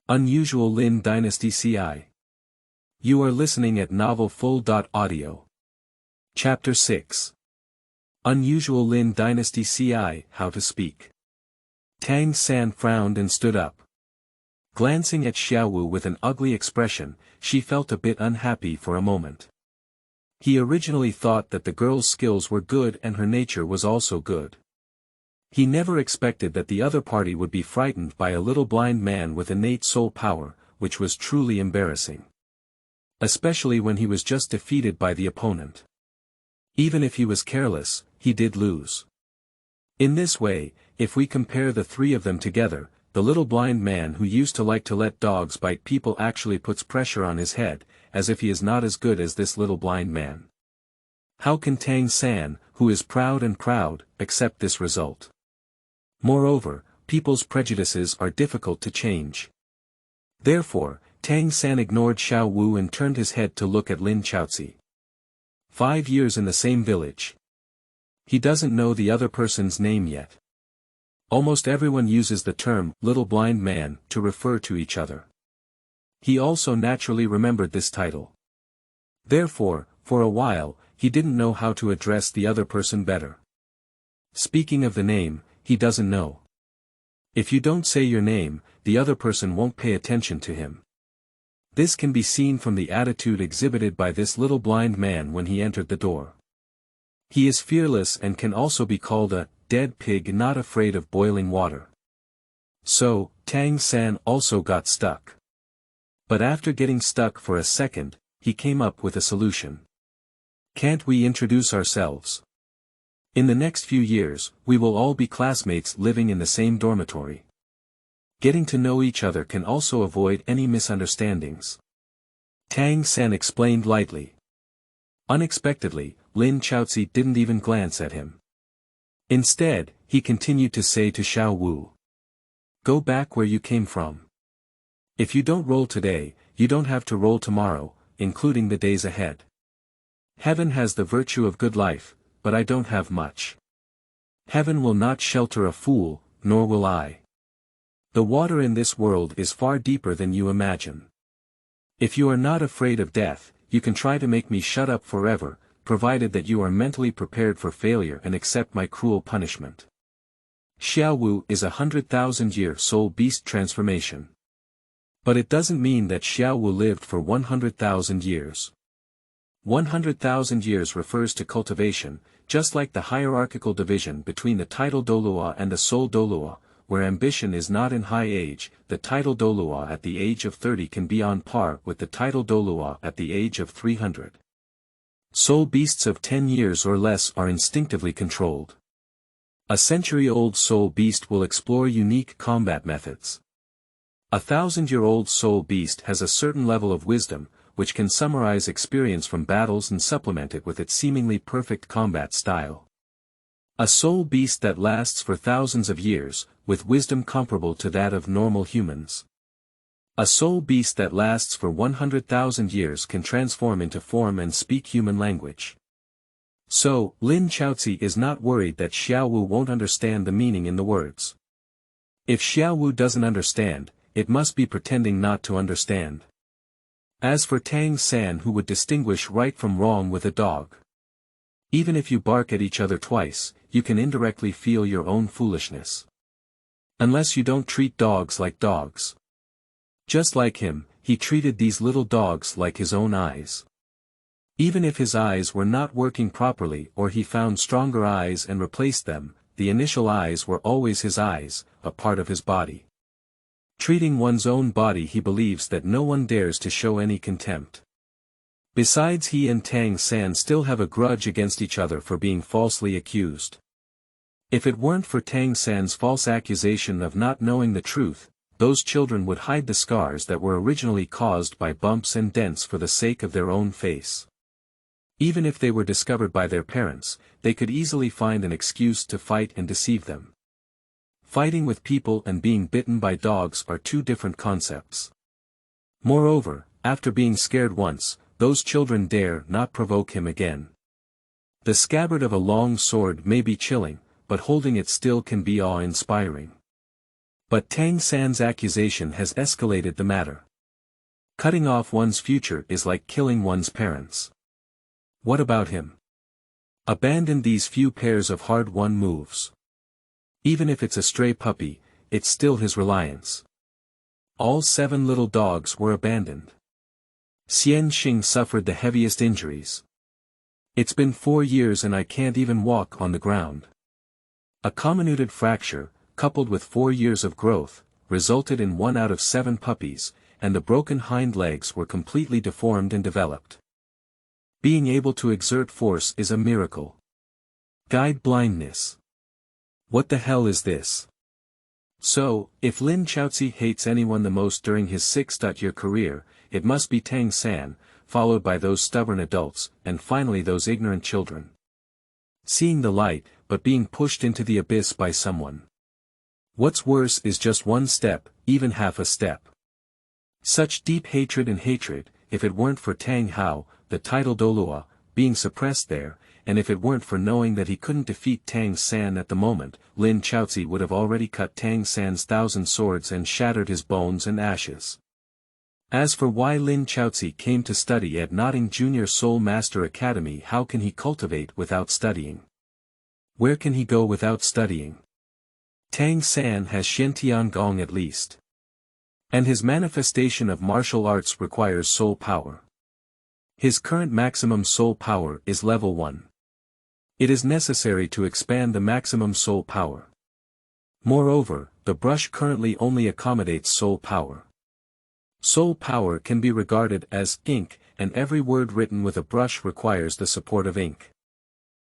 A: Unusual Lin Dynasty CI. You are listening at novelfull.audio. Chapter 6. Unusual Lin Dynasty CI, How to Speak. Tang San frowned and stood up. Glancing at Xiao Wu with an ugly expression, she felt a bit unhappy for a moment. He originally thought that the girl's skills were good and her nature was also good. He never expected that the other party would be frightened by a little blind man with innate soul power, which was truly embarrassing. Especially when he was just defeated by the opponent. Even if he was careless, he did lose. In this way, if we compare the 3 of them together, the little blind man who used to like to let dogs bite people actually puts pressure on his head, as if he is not as good as this little blind man. How can Tang San, who is proud, accept this result? Moreover, people's prejudices are difficult to change. Therefore, Tang San ignored Xiao Wu and turned his head to look at Lin Chaoci. 5 years in the same village. He doesn't know the other person's name yet. Almost everyone uses the term, little blind man, to refer to each other. He also naturally remembered this title. Therefore, for a while, he didn't know how to address the other person better. Speaking of the name, he doesn't know. If you don't say your name, the other person won't pay attention to him. This can be seen from the attitude exhibited by this little blind man when he entered the door. He is fearless and can also be called a dead pig not afraid of boiling water. So, Tang San also got stuck. But after getting stuck for a second, he came up with a solution. Can't we introduce ourselves? In the next few years, we will all be classmates living in the same dormitory. Getting to know each other can also avoid any misunderstandings. Tang San explained lightly. Unexpectedly, Lin Chaoci didn't even glance at him. Instead, he continued to say to Xiao Wu. Go back where you came from. If you don't roll today, you don't have to roll tomorrow, including the days ahead. Heaven has the virtue of good life, but I don't have much. Heaven will not shelter a fool, nor will I. The water in this world is far deeper than you imagine. If you are not afraid of death, you can try to make me shut up forever, provided that you are mentally prepared for failure and accept my cruel punishment. Xiao Wu is 100,000-year soul beast transformation. But it doesn't mean that Xiao Wu lived for 100,000 years. 100,000 years refers to cultivation, just like the hierarchical division between the title Douluo and the soul Douluo, where ambition is not in high age. The title Douluo at the age of 30 can be on par with the title Douluo at the age of 300. Soul beasts of 10 years or less are instinctively controlled. A century-old soul beast will explore unique combat methods. A 1,000-year-old soul beast has a certain level of wisdom, which can summarize experience from battles and supplement it with its seemingly perfect combat style. A soul beast that lasts for thousands of years, with wisdom comparable to that of normal humans. A soul beast that lasts for 100,000 years can transform into form and speak human language. So, Lin Chaoci is not worried that Xiaowu won't understand the meaning in the words. If Xiaowu doesn't understand, it must be pretending not to understand. As for Tang San, who would distinguish right from wrong with a dog. Even if you bark at each other twice, you can indirectly feel your own foolishness. Unless you don't treat dogs like dogs. Just like him, he treated these little dogs like his own eyes. Even if his eyes were not working properly or he found stronger eyes and replaced them, the initial eyes were always his eyes, a part of his body. Treating one's own body, he believes that no one dares to show any contempt. Besides, he and Tang San still have a grudge against each other for being falsely accused. If it weren't for Tang San's false accusation of not knowing the truth, those children would hide the scars that were originally caused by bumps and dents for the sake of their own face. Even if they were discovered by their parents, they could easily find an excuse to fight and deceive them. Fighting with people and being bitten by dogs are two different concepts. Moreover, after being scared once, those children dare not provoke him again. The scabbard of a long sword may be chilling, but holding it still can be awe-inspiring. But Tang San's accusation has escalated the matter. Cutting off one's future is like killing one's parents. What about him? Abandon these few pairs of hard-won moves. Even if it's a stray puppy, it's still his reliance. All 7 little dogs were abandoned. Xian Xing suffered the heaviest injuries. It's been 4 years and I can't even walk on the ground. A comminuted fracture, coupled with 4 years of growth, resulted in 1 out of 7 puppies, and the broken hind legs were completely deformed and developed. Being able to exert force is a miracle. Guide blindness. What the hell is this? So, if Lin Chaoci hates anyone the most during his 6-year career, it must be Tang San, followed by those stubborn adults, and finally those ignorant children. Seeing the light, but being pushed into the abyss by someone. What's worse is just 1 step, even half a step. Such deep hatred and hatred, if it weren't for Tang Hao, the title Douluo, being suppressed there, and if it weren't for knowing that he couldn't defeat Tang San at the moment, Lin Chaoci would have already cut Tang San's 1,000 swords and shattered his bones and ashes. As for why Lin Chaoci came to study at Notting Junior Soul Master Academy, how can he cultivate without studying? Where can he go without studying? Tang San has Shen Gong at least. And his manifestation of martial arts requires soul power. His current maximum soul power is level 1. It is necessary to expand the maximum soul power. Moreover, the brush currently only accommodates soul power. Soul power can be regarded as ink, and every word written with a brush requires the support of ink.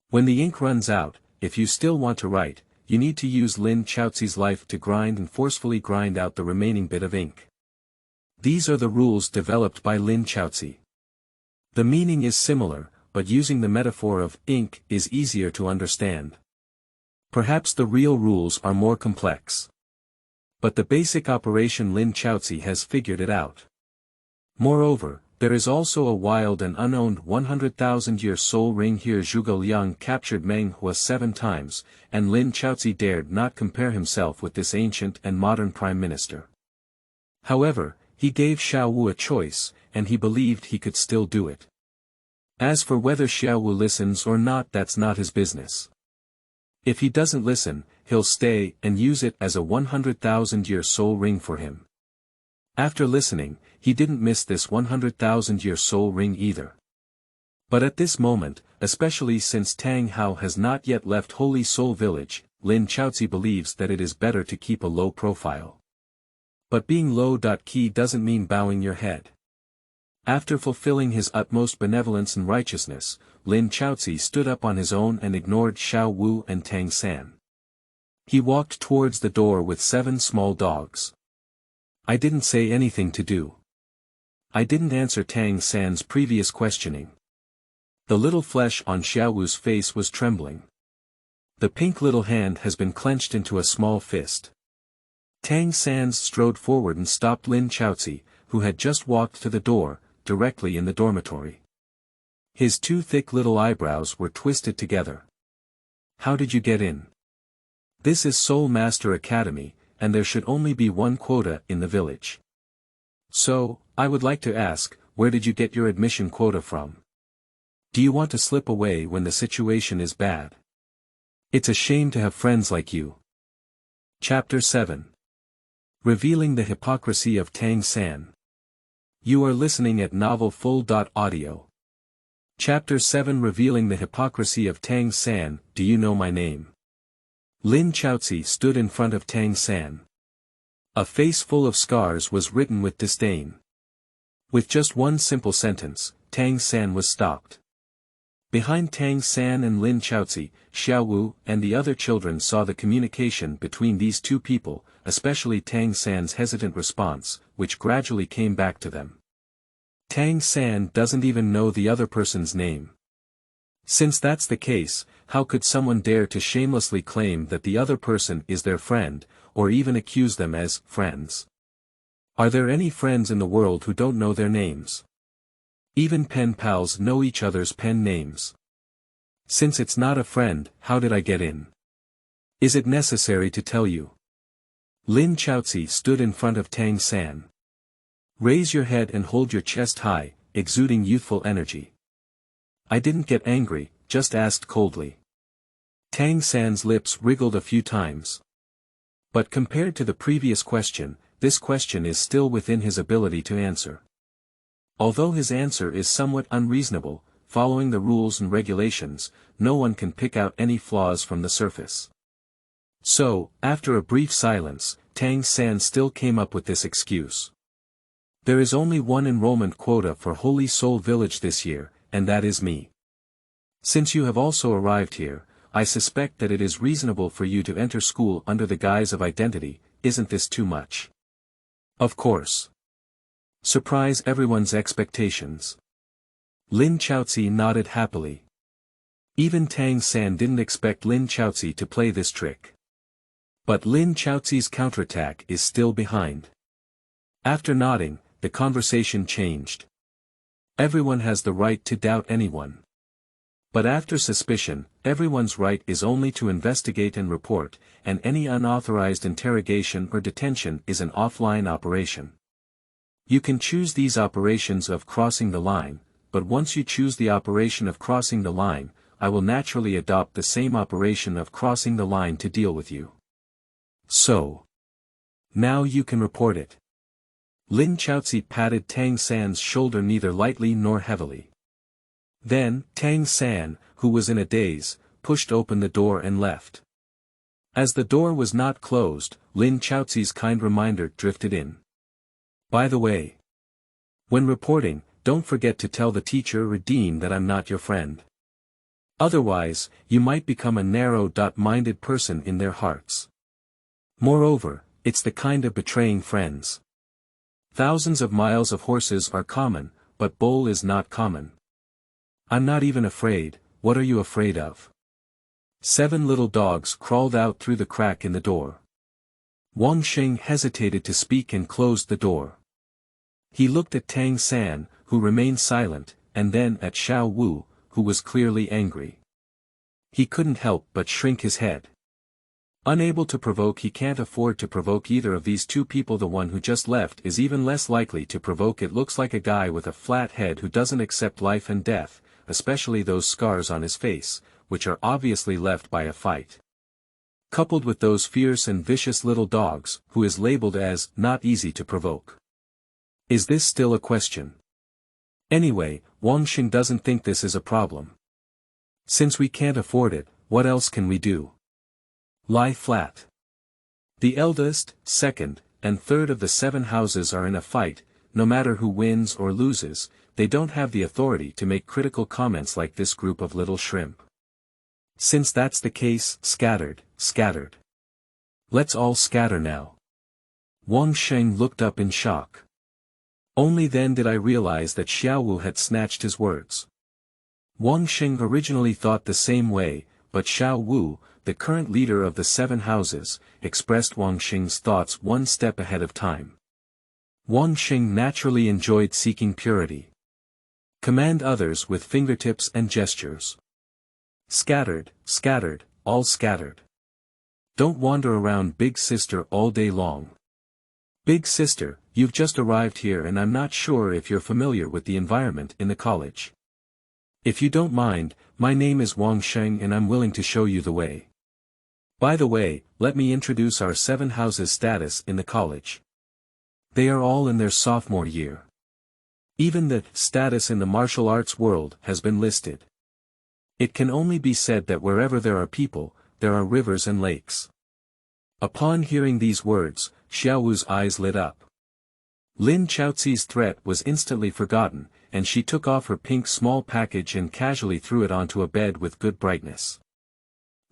A: When the ink runs out, if you still want to write, you need to use Lin Chaoci's life to grind and forcefully grind out the remaining bit of ink. These are the rules developed by Lin Chaoci. The meaning is similar, but using the metaphor of ink is easier to understand. Perhaps the real rules are more complex. But the basic operation Lin Chaoci has figured it out. Moreover, there is also a wild and unowned 100,000-year soul ring here. Zhuge Liang captured Meng Huo 7 times, and Lin Chaoci dared not compare himself with this ancient and modern prime minister. However, he gave Xiaowu a choice, and he believed he could still do it. As for whether Xiaowu listens or not, that's not his business. If he doesn't listen, he'll stay and use it as a 100,000-year soul ring for him. After listening, he didn't miss this 100,000-year soul ring either. But at this moment, especially since Tang Hao has not yet left Holy Soul Village, Lin Chaoci believes that it is better to keep a low profile. But being low-key doesn't mean bowing your head. After fulfilling his utmost benevolence and righteousness, Lin Chaoci stood up on his own and ignored Xiao Wu and Tang San. He walked towards the door with 7 small dogs. I didn't say anything to do. I didn't answer Tang San's previous questioning. The little flesh on Xiao Wu's face was trembling. The pink little hand has been clenched into a small fist. Tang San strode forward and stopped Lin Chaoci, who had just walked to the door, directly in the dormitory. His 2 thick little eyebrows were twisted together. How did you get in? This is Soul Master Academy, and there should only be 1 quota in the village. So, I would like to ask, where did you get your admission quota from? Do you want to slip away when the situation is bad? It's a shame to have friends like you. Chapter 7. Revealing the Hypocrisy of Tang San. You are listening at novelfull.audio. Chapter 7 Revealing the Hypocrisy of Tang San. Do you know my name? Lin Chaoci stood in front of Tang San. A face full of scars was written with disdain. With just 1 simple sentence, Tang San was stopped. Behind Tang San and Lin Chaoci, Xiao Wu and the other children saw the communication between these 2 people, especially Tang San's hesitant response, which gradually came back to them. Tang San doesn't even know the other person's name. Since that's the case, how could someone dare to shamelessly claim that the other person is their friend, or even accuse them as friends? Are there any friends in the world who don't know their names? Even pen pals know each other's pen names. Since it's not a friend, how did I get in? Is it necessary to tell you? Lin Chaoci stood in front of Tang San. Raise your head and hold your chest high, exuding youthful energy. I didn't get angry, just asked coldly. Tang San's lips wriggled a few times. But compared to the previous question, this question is still within his ability to answer. Although his answer is somewhat unreasonable, following the rules and regulations, no one can pick out any flaws from the surface. So, after a brief silence, Tang San still came up with this excuse. There is only 1 enrollment quota for Holy Soul Village this year, and that is me. Since you have also arrived here, I suspect that it is reasonable for you to enter school under the guise of identity. Isn't this too much? Of course. Surprise everyone's expectations. Lin Chaoci nodded happily. Even Tang San didn't expect Lin Chaoci to play this trick. But Lin Chaoci's counterattack is still behind. After nodding, the conversation changed. Everyone has the right to doubt anyone. But after suspicion, everyone's right is only to investigate and report, and any unauthorized interrogation or detention is an offline operation. You can choose these operations of crossing the line, but once you choose the operation of crossing the line, I will naturally adopt the same operation of crossing the line to deal with you. So. Now you can report it. Lin Chaoci patted Tang San's shoulder neither lightly nor heavily. Then, Tang San, who was in a daze, pushed open the door and left. As the door was not closed, Lin Chaoci's kind reminder drifted in. By the way, when reporting, don't forget to tell the teacher or dean that I'm not your friend. Otherwise, you might become a narrow-minded person in their hearts. Moreover, it's the kind of betraying friends. Thousands of miles of horses are common, but bull is not common. I'm not even afraid. What are you afraid of? 7 little dogs crawled out through the crack in the door. Wang Sheng hesitated to speak and closed the door. He looked at Tang San, who remained silent, and then at Xiao Wu, who was clearly angry. He couldn't help but shrink his head. Unable to provoke, he can't afford to provoke either of these 2 people. The one who just left is even less likely to provoke. It looks like a guy with a flat head who doesn't accept life and death, especially those scars on his face, which are obviously left by a fight. Coupled with those fierce and vicious little dogs, who is labeled as not easy to provoke. Is this still a question? Anyway, Wang Xing doesn't think this is a problem. Since we can't afford it, what else can we do? Lie flat. The eldest, second, and third of the 7 houses are in a fight. No matter who wins or loses, they don't have the authority to make critical comments like this group of little shrimp. Since that's the case, scattered. Let's all scatter now. Wang Sheng looked up in shock. Only then did I realize that Xiao Wu had snatched his words. Wang Sheng originally thought the same way, but Xiao Wu, the current leader of the 7 houses, expressed Wang Sheng's thoughts one step ahead of time. Wang Sheng naturally enjoyed seeking purity. Command others with fingertips and gestures. Scattered, all scattered. Don't wander around Big Sister all day long. Big Sister, you've just arrived here and I'm not sure if you're familiar with the environment in the college. If you don't mind, my name is Wang Sheng and I'm willing to show you the way. By the way, let me introduce our 7 houses' status in the college. They are all in their sophomore year. Even the status in the martial arts world has been listed. It can only be said that wherever there are people, there are rivers and lakes. Upon hearing these words, Xiao Wu's eyes lit up. Lin Chaoci's threat was instantly forgotten, and she took off her pink small package and casually threw it onto a bed with good brightness.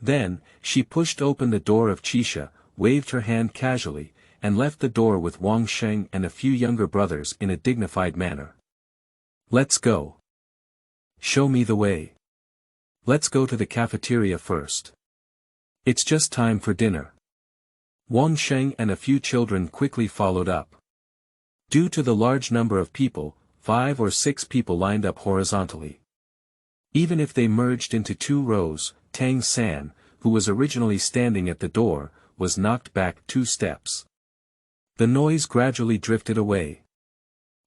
A: Then, she pushed open the door of Qixia, waved her hand casually, and left the door with Wang Sheng and a few younger brothers in a dignified manner. Let's go. Show me the way. Let's go to the cafeteria first. It's just time for dinner. Wang Sheng and a few children quickly followed up. Due to the large number of people, 5 or 6 people lined up horizontally. Even if they merged into 2 rows, Tang San, who was originally standing at the door, was knocked back 2 steps. The noise gradually drifted away.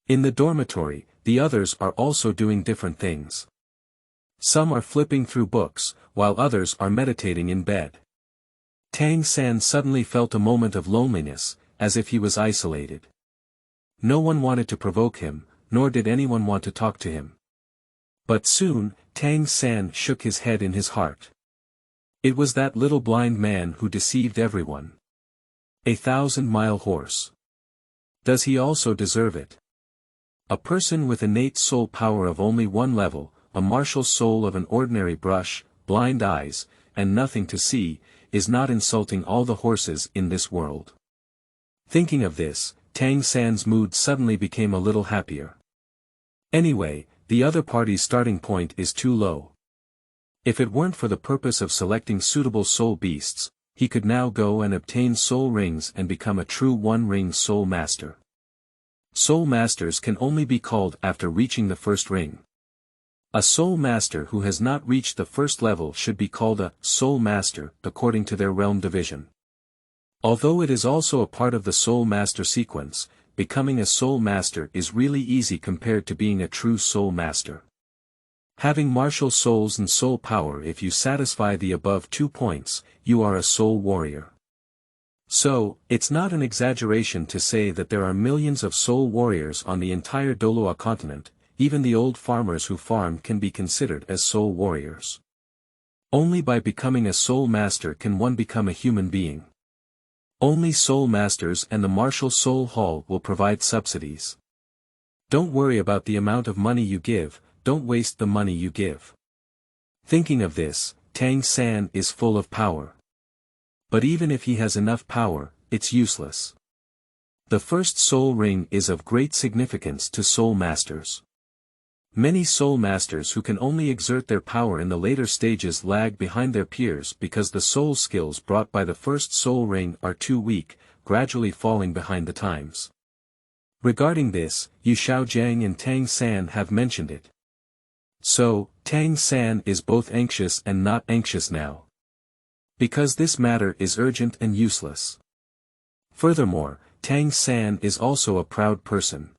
A: In the dormitory, the others are also doing different things. Some are flipping through books, while others are meditating in bed. Tang San suddenly felt a moment of loneliness, as if he was isolated. No one wanted to provoke him, nor did anyone want to talk to him. But soon, Tang San shook his head in his heart. It was that little blind man who deceived everyone. 1,000-mile horse. Does he also deserve it? A person with innate soul power of only 1 level, a martial soul of an ordinary brush, blind eyes, and nothing to see, is not insulting all the horses in this world. Thinking of this, Tang San's mood suddenly became a little happier. Anyway, the other party's starting point is too low. If it weren't for the purpose of selecting suitable soul beasts, he could now go and obtain soul rings and become a true 1-ring soul master. Soul masters can only be called after reaching the 1st ring. A soul master who has not reached the 1st level should be called a soul master, according to their realm division. Although it is also a part of the soul master sequence, becoming a soul master is really easy compared to being a true soul master. Having martial souls and soul power, if you satisfy the above 2 points, you are a soul warrior. So, it's not an exaggeration to say that there are millions of soul warriors on the entire Douluo continent. Even the old farmers who farm can be considered as soul warriors. Only by becoming a soul master can one become a human being. Only soul masters and the martial soul hall will provide subsidies. Don't worry about the amount of money you give, don't waste the money you give. Thinking of this, Tang San is full of power. But even if he has enough power, it's useless. The 1st soul ring is of great significance to soul masters. Many soul masters who can only exert their power in the later stages lag behind their peers because the soul skills brought by the 1st soul ring are too weak, gradually falling behind the times. Regarding this, Yu Xiaojiang and Tang San have mentioned it. So, Tang San is both anxious and not anxious now. Because this matter is urgent and useless. Furthermore, Tang San is also a proud person.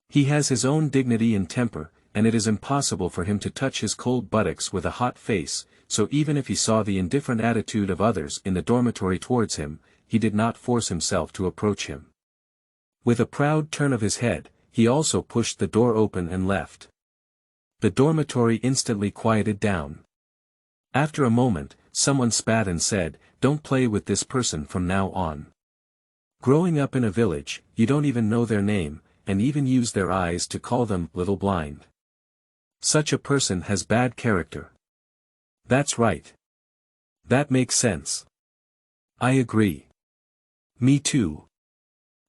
A: He has his own dignity and temper, and it is impossible for him to touch his cold buttocks with a hot face, so even if he saw the indifferent attitude of others in the dormitory towards him, he did not force himself to approach him. With a proud turn of his head, he also pushed the door open and left. The dormitory instantly quieted down. After a moment, someone spat and said, "Don't play with this person from now on." Growing up in a village, you don't even know their name, and even use their eyes to call them little blind. Such a person has bad character. That's right. That makes sense. I agree. Me too.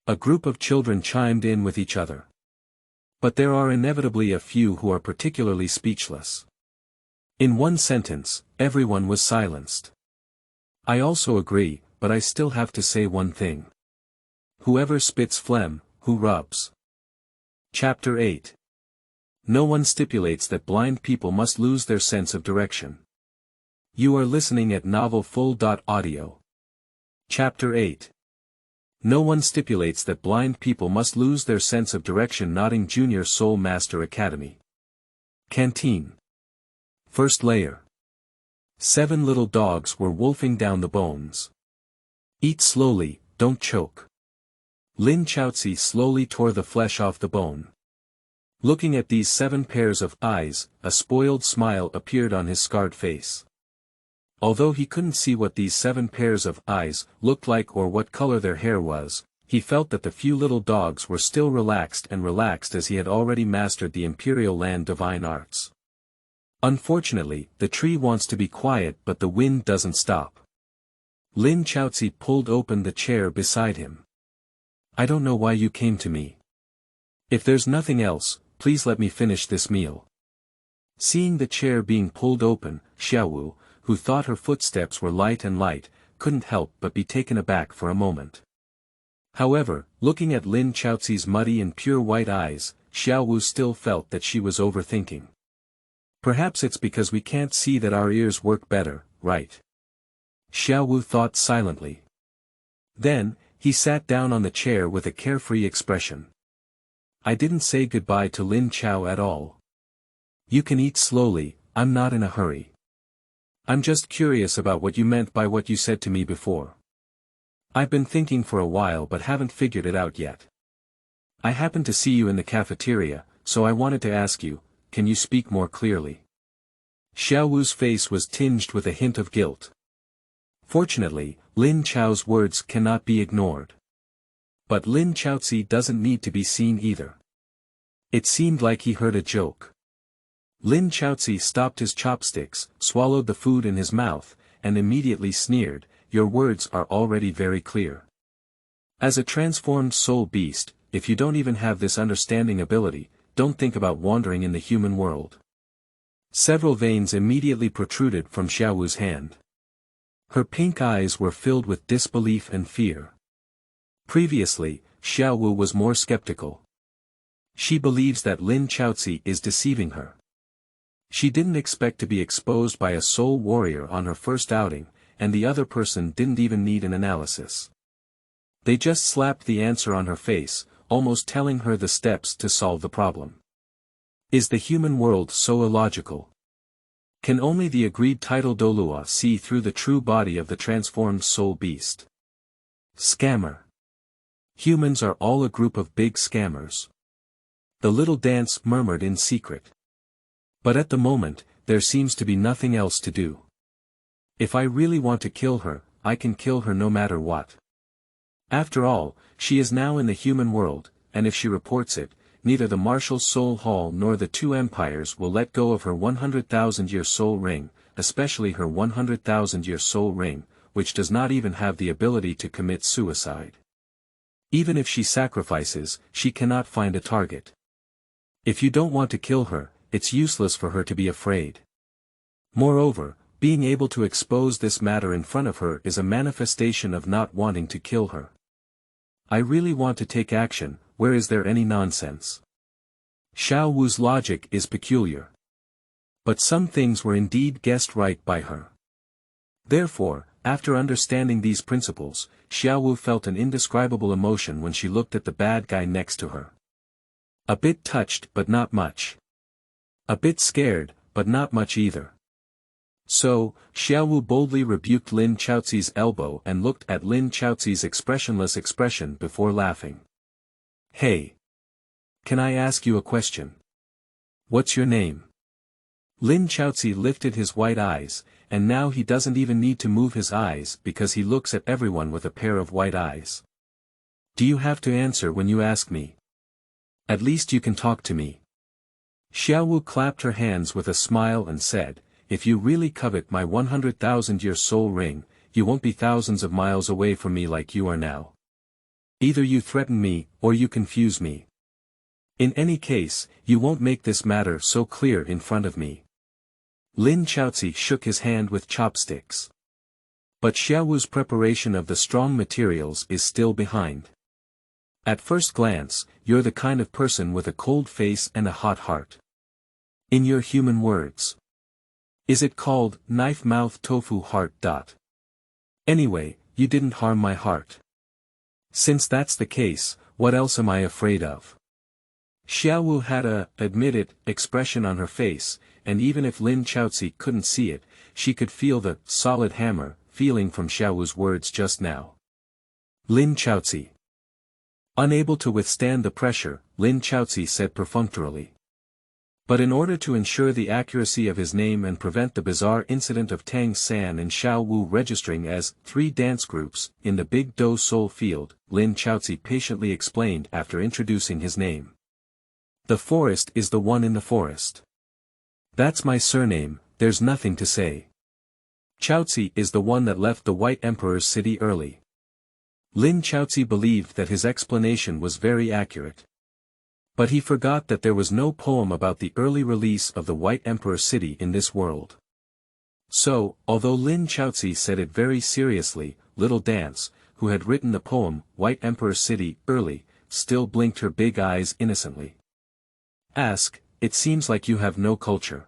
A: A group of children chimed in with each other. But there are inevitably a few who are particularly speechless. In one sentence, everyone was silenced. I also agree, but I still have to say one thing. Whoever spits phlegm, who rubs? Chapter 8. No one stipulates that blind people must lose their sense of direction. You are listening at novel.Audio. Chapter 8. No one stipulates that blind people must lose their sense of direction. Nodding Junior Soul Master Academy. Canteen. First layer. 7 little dogs were wolfing down the bones. Eat slowly, don't choke. Lin Chaoci slowly tore the flesh off the bone. Looking at these 7 pairs of eyes, a spoiled smile appeared on his scarred face. Although he couldn't see what these 7 pairs of eyes looked like or what color their hair was, he felt that the few little dogs were still relaxed as he had already mastered the Imperial land divine arts. Unfortunately, the tree wants to be quiet but the wind doesn't stop. Lin Chaoci pulled open the chair beside him. I don't know why you came to me. If there's nothing else, please let me finish this meal. Seeing the chair being pulled open, Xiaowu, who thought her footsteps were light, couldn't help but be taken aback for a moment. However, looking at Lin Chaoci's muddy and pure white eyes, Xiaowu still felt that she was overthinking. Perhaps it's because we can't see that our ears work better, right? Xiaowu thought silently. Then, he sat down on the chair with a carefree expression. I didn't say goodbye to Lin Chao at all. You can eat slowly, I'm not in a hurry. I'm just curious about what you meant by what you said to me before. I've been thinking for a while but haven't figured it out yet. I happened to see you in the cafeteria, so I wanted to ask you, can you speak more clearly? Xiaowu's face was tinged with a hint of guilt. Fortunately, Lin Chao's words cannot be ignored. But Lin Chaoci doesn't need to be seen either. It seemed like he heard a joke. Lin Chaoci stopped his chopsticks, swallowed the food in his mouth, and immediately sneered, "Your words are already very clear. As a transformed soul beast, if you don't even have this understanding ability, don't think about wandering in the human world." Several veins immediately protruded from Xiaowu's hand. Her pink eyes were filled with disbelief and fear. Previously, Xiaowu was more skeptical. She believes that Lin Chaoci is deceiving her. She didn't expect to be exposed by a soul warrior on her first outing, and the other person didn't even need an analysis. They just slapped the answer on her face, almost telling her the steps to solve the problem. Is the human world so illogical? Can only the agreed title Douluo see through the true body of the transformed soul beast? Scammer. Humans are all a group of big scammers. The little dance murmured in secret. But at the moment, there seems to be nothing else to do. If I really want to kill her, I can kill her no matter what. After all, she is now in the human world, and if she reports it, neither the Martial Soul Hall nor the 2 empires will let go of her 100,000-year soul ring, especially her 100,000-year soul ring, which does not even have the ability to commit suicide. Even if she sacrifices, she cannot find a target. If you don't want to kill her, it's useless for her to be afraid. Moreover, being able to expose this matter in front of her is a manifestation of not wanting to kill her. I really want to take action, where is there any nonsense? Xiaowu's logic is peculiar. But some things were indeed guessed right by her. Therefore, after understanding these principles, Xiaowu felt an indescribable emotion when she looked at the bad guy next to her. A bit touched but not much. A bit scared, but not much either. So, Xiaowu boldly rebuked Lin Chaoci's elbow and looked at Lin Chaoci's expressionless expression before laughing. Hey! can I ask you a question? What's your name? Lin Chaoci lifted his white eyes, and now he doesn't even need to move his eyes because he looks at everyone with a pair of white eyes. Do you have to answer when you ask me? At least you can talk to me. Xiaowu clapped her hands with a smile and said, if you really covet my 100,000-year soul ring, you won't be thousands of miles away from me like you are now. Either you threaten me, or you confuse me. In any case, you won't make this matter so clear in front of me. Lin Chaoci shook his hand with chopsticks. But Xiaowu's preparation of the strong materials is still behind. At first glance, you're the kind of person with a cold face and a hot heart. In your human words. Is it called knife-mouth tofu heart? Anyway, you didn't harm my heart. Since that's the case, what else am I afraid of? Xiaowu had a, admit it, expression on her face, and even if Lin Chaoci couldn't see it, she could feel the solid hammer feeling from Xiaowu's words just now. Lin Chaoci. Unable to withstand the pressure, Lin Chaoci said perfunctorily. But in order to ensure the accuracy of his name and prevent the bizarre incident of Tang San and Xiaowu registering as 3 dance groups in the Big Do Soul field, Lin Chaoci patiently explained after introducing his name. The forest is the one in the forest. That's my surname, there's nothing to say. Chaoci is the one that left the White Emperor's city early. Lin Chaoci believed that his explanation was very accurate. But he forgot that there was no poem about the early release of the White Emperor city in this world. So, although Lin Chaoci said it very seriously, Little Dance, who had written the poem White Emperor City early, still blinked her big eyes innocently. Ask, it seems like you have no culture.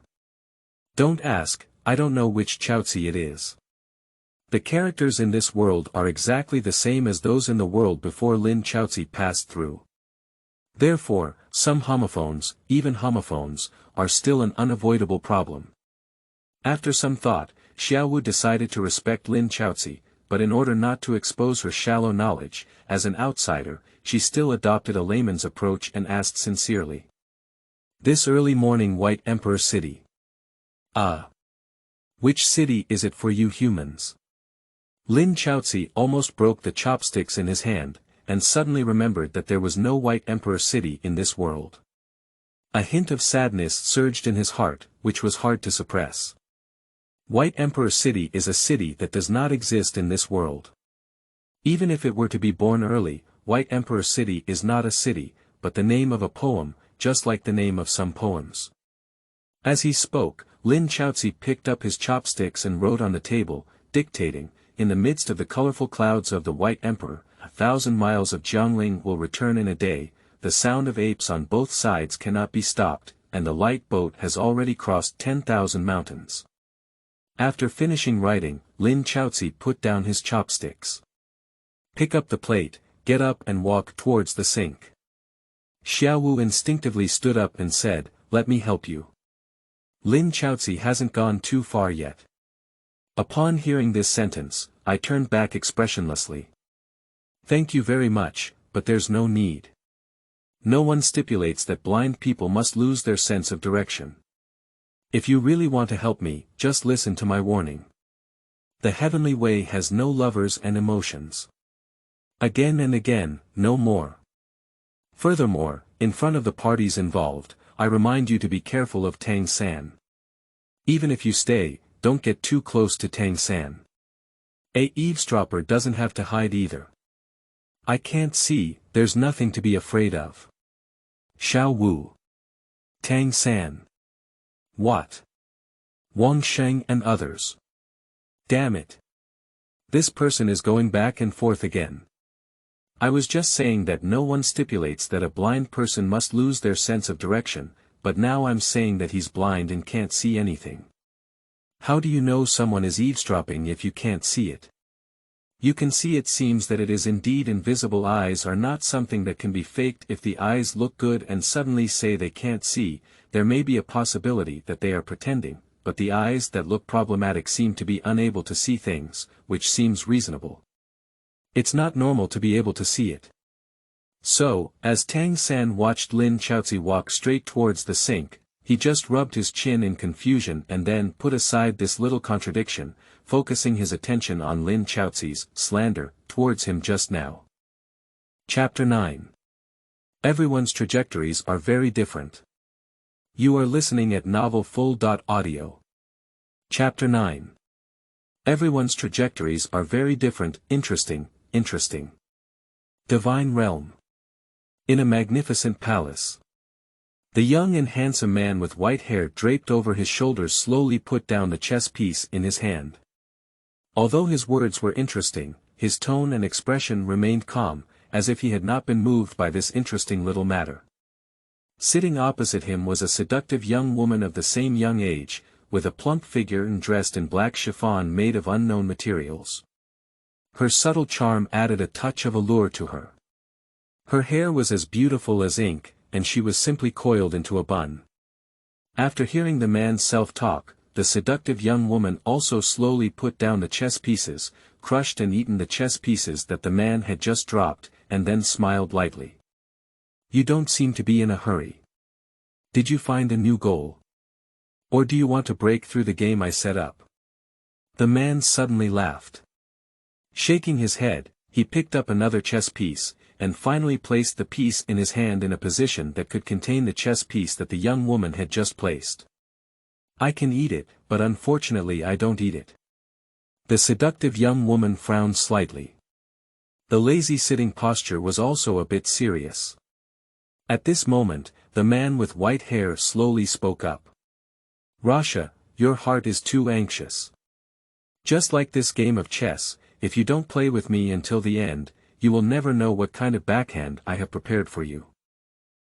A: Don't ask, I don't know which Chaoci it is. The characters in this world are exactly the same as those in the world before Lin Chaoci passed through. Therefore, some homophones, even homophones, are still an unavoidable problem. After some thought, Xiaowu decided to respect Lin Chaoci, but in order not to expose her shallow knowledge, as an outsider, she still adopted a layman's approach and asked sincerely. This early morning White Emperor City. Which city is it for you humans? Lin Chaoci almost broke the chopsticks in his hand, and suddenly remembered that there was no White Emperor city in this world. A hint of sadness surged in his heart, which was hard to suppress. White Emperor City is a city that does not exist in this world. Even if it were to be born early, White Emperor City is not a city, but the name of a poem, just like the name of some poems. As he spoke, Lin Chaoci picked up his chopsticks and wrote on the table, dictating, in the midst of the colorful clouds of the White Emperor, 1,000 miles of Jiangling will return in a day, the sound of apes on both sides cannot be stopped, and the light boat has already crossed 10,000 mountains. After finishing writing, Lin Chaoci put down his chopsticks. Pick up the plate, get up and walk towards the sink. Xiaowu instinctively stood up and said, let me help you. Lin Chaoci hasn't gone too far yet. Upon hearing this sentence, I turned back expressionlessly. Thank you very much, but there's no need. No one stipulates that blind people must lose their sense of direction. If you really want to help me, just listen to my warning. The heavenly way has no lovers and emotions. Again and again, no more. Furthermore, in front of the parties involved, I remind you to be careful of Tang San. Even if you stay, don't get too close to Tang San. A eavesdropper doesn't have to hide either. I can't see, there's nothing to be afraid of. Xiaowu. Tang San. What? Wang Sheng and others. Damn it. This person is going back and forth again. I was just saying that no one stipulates that a blind person must lose their sense of direction, but now I'm saying that he's blind and can't see anything. How do you know someone is eavesdropping if you can't see it? You can see it seems that it is indeed invisible. Eyes are not something that can be faked. If the eyes look good and suddenly say they can't see, there may be a possibility that they are pretending, but the eyes that look problematic seem to be unable to see things, which seems reasonable. It's not normal to be able to see it. So, as Tang San watched Lin Chaoci walk straight towards the sink, he just rubbed his chin in confusion and then put aside this little contradiction, focusing his attention on Lin Chaoci's slander towards him just now. Chapter 9. Everyone's trajectories are very different. You are listening at novelfull.audio. Chapter 9. Everyone's trajectories are very different. Interesting. Divine Realm. In a magnificent palace. The young and handsome man with white hair draped over his shoulders slowly put down the chess piece in his hand. Although his words were interesting, his tone and expression remained calm, as if he had not been moved by this interesting little matter. Sitting opposite him was a seductive young woman of the same young age, with a plump figure and dressed in black chiffon made of unknown materials. Her subtle charm added a touch of allure to her. Her hair was as beautiful as ink, and she was simply coiled into a bun. After hearing the man's self-talk, the seductive young woman also slowly put down the chess pieces, crushed and eaten the chess pieces that the man had just dropped, and then smiled lightly. You don't seem to be in a hurry. Did you find a new goal? Or do you want to break through the game I set up? The man suddenly laughed. Shaking his head, he picked up another chess piece, and finally placed the piece in his hand in a position that could contain the chess piece that the young woman had just placed. I can eat it, but unfortunately I don't eat it. The seductive young woman frowned slightly. The lazy sitting posture was also a bit serious. At this moment, the man with white hair slowly spoke up. Rasha, your heart is too anxious. Just like this game of chess, if you don't play with me until the end, you will never know what kind of backhand I have prepared for you.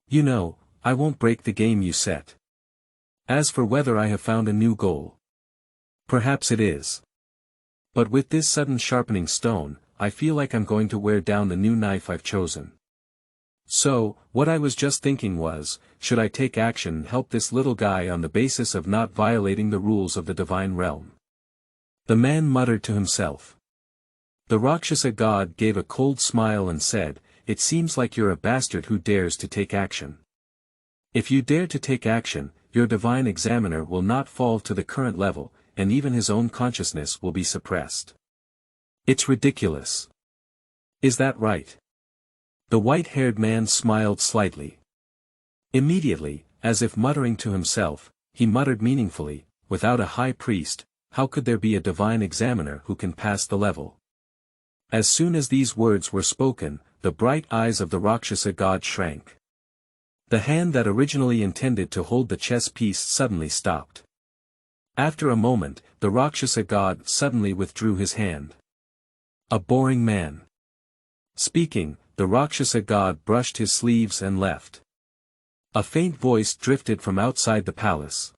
A: You know, I won't break the game you set. As for whether I have found a new goal. Perhaps it is. But with this sudden sharpening stone, I feel like I'm going to wear down the new knife I've chosen. So, what I was just thinking was, should I take action and help this little guy on the basis of not violating the rules of the divine realm? The man muttered to himself. The Rakshasa god gave a cold smile and said, it seems like you're a bastard who dares to take action. If you dare to take action, your divine examiner will not fall to the current level, and even his own consciousness will be suppressed. It's ridiculous. Is that right? The white-haired man smiled slightly. Immediately, as if muttering to himself, he muttered meaningfully, without a high priest, how could there be a divine examiner who can pass the level? As soon as these words were spoken, the bright eyes of the Rakshasa god shrank. The hand that originally intended to hold the chess piece suddenly stopped. After a moment, the Rakshasa god suddenly withdrew his hand. A boring man. Speaking, the Rakshasa god brushed his sleeves and left. A faint voice drifted from outside the palace.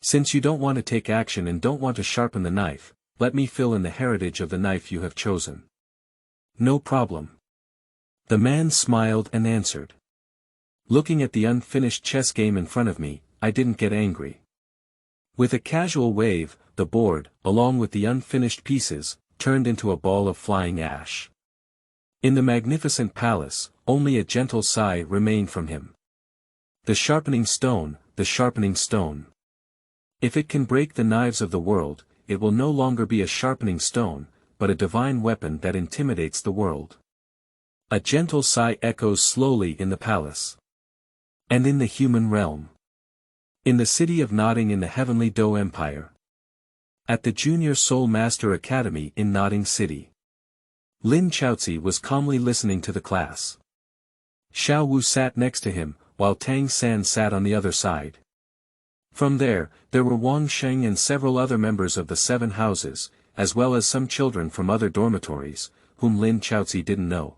A: Since you don't want to take action and don't want to sharpen the knife, let me fill in the heritage of the knife you have chosen. No problem. The man smiled and answered. Looking at the unfinished chess game in front of me, I didn't get angry. With a casual wave, the board, along with the unfinished pieces, turned into a ball of flying ash. In the magnificent palace, only a gentle sigh remained from him. The sharpening stone, the sharpening stone. If it can break the knives of the world, it will no longer be a sharpening stone, but a divine weapon that intimidates the world. A gentle sigh echoes slowly in the palace. And in the human realm. In the city of Nodding in the heavenly Do Empire. At the Junior Soul Master Academy in Nodding City. Lin Chaoci was calmly listening to the class. Xiao Wu sat next to him, while Tang San sat on the other side. From there were Wang Sheng and several other members of the 7 houses, as well as some children from other dormitories, whom Lin Chaoci didn't know.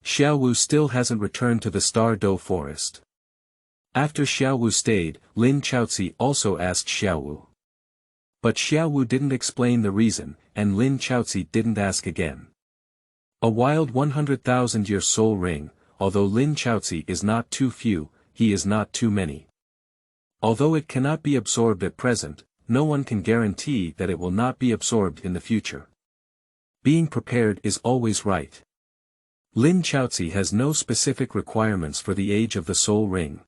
A: Xiao Wu still hasn't returned to the Star Do Forest. After Xiao Wu stayed, Lin Chaoci also asked Xiao Wu. But Xiao Wu didn't explain the reason, and Lin Chaoci didn't ask again. A wild 100,000-year soul ring, although Lin Chaoci is not too few, he is not too many. Although it cannot be absorbed at present, no one can guarantee that it will not be absorbed in the future. Being prepared is always right. Lin Chaoci has no specific requirements for the age of the soul ring.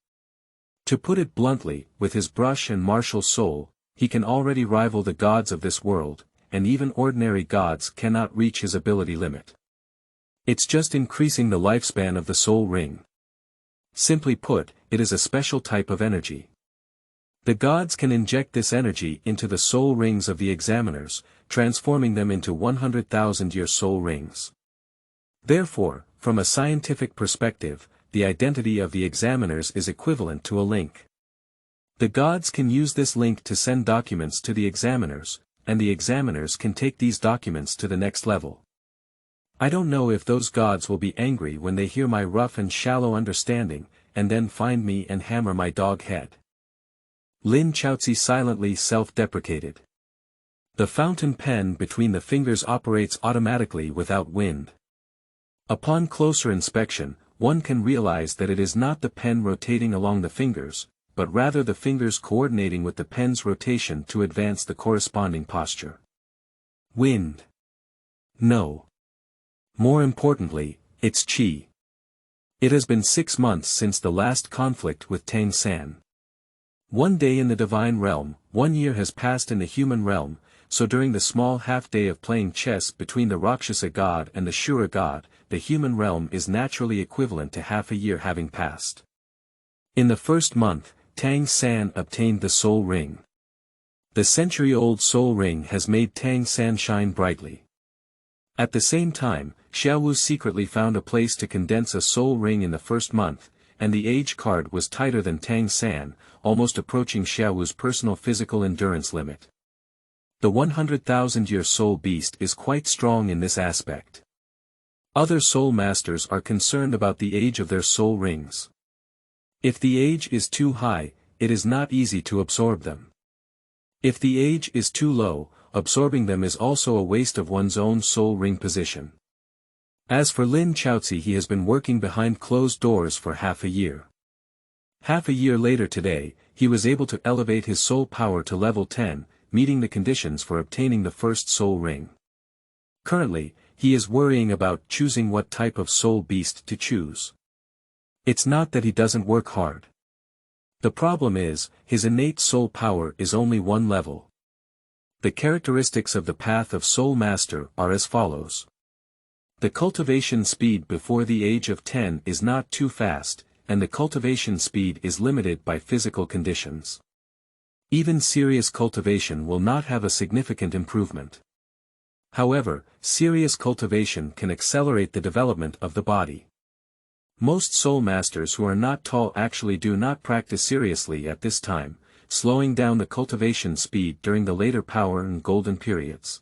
A: To put it bluntly, with his brush and martial soul, he can already rival the gods of this world, and even ordinary gods cannot reach his ability limit. It's just increasing the lifespan of the soul ring. Simply put, it is a special type of energy. The gods can inject this energy into the soul rings of the examiners, transforming them into 100,000-year soul rings. Therefore, from a scientific perspective, the identity of the examiners is equivalent to a link. The gods can use this link to send documents to the examiners, and the examiners can take these documents to the next level. I don't know if those gods will be angry when they hear my rough and shallow understanding, and then find me and hammer my dog head. Lin Chaoci silently self-deprecated. The fountain pen between the fingers operates automatically without wind. Upon closer inspection, one can realize that it is not the pen rotating along the fingers, but rather the fingers coordinating with the pen's rotation to advance the corresponding posture. Wind. No. More importantly, it's qi. It has been 6 months since the last conflict with Tang San. 1 day in the divine realm, 1 year has passed in the human realm, so during the small half-day of playing chess between the Rakshasa god and the Shura god, the human realm is naturally equivalent to half a year having passed. In the first month, Tang San obtained the soul ring. The century-old soul ring has made Tang San shine brightly. At the same time, Xiaowu secretly found a place to condense a soul ring in the first month, and the age card was tighter than Tang San, almost approaching Xiaowu's personal physical endurance limit. The 100,000-year soul beast is quite strong in this aspect. Other soul masters are concerned about the age of their soul rings. If the age is too high, it is not easy to absorb them. If the age is too low, absorbing them is also a waste of one's own soul ring position. As for Lin Chaoci, he has been working behind closed doors for half a year. Half a year later today, he was able to elevate his soul power to level 10, meeting the conditions for obtaining the first soul ring. Currently, he is worrying about choosing what type of soul beast to choose. It's not that he doesn't work hard. The problem is, his innate soul power is only 1 level. The characteristics of the path of Soul Master are as follows. The cultivation speed before the age of 10 is not too fast, and the cultivation speed is limited by physical conditions. Even serious cultivation will not have a significant improvement. However, serious cultivation can accelerate the development of the body. Most Soul Masters who are not tall actually do not practice seriously at this time, slowing down the cultivation speed during the later power and golden periods.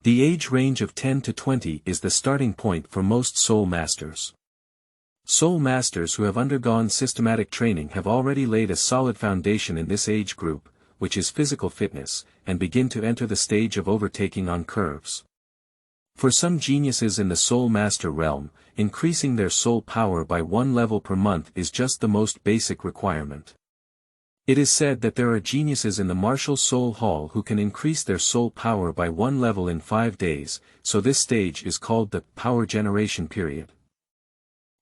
A: The age range of 10 to 20 is the starting point for most Soul Masters. Soul Masters who have undergone systematic training have already laid a solid foundation in this age group, which is physical fitness, and begin to enter the stage of overtaking on curves. For some geniuses in the Soul Master realm, increasing their soul power by 1 level per month is just the most basic requirement. It is said that there are geniuses in the Martial Soul Hall who can increase their soul power by 1 level in 5 days, so this stage is called the power generation period.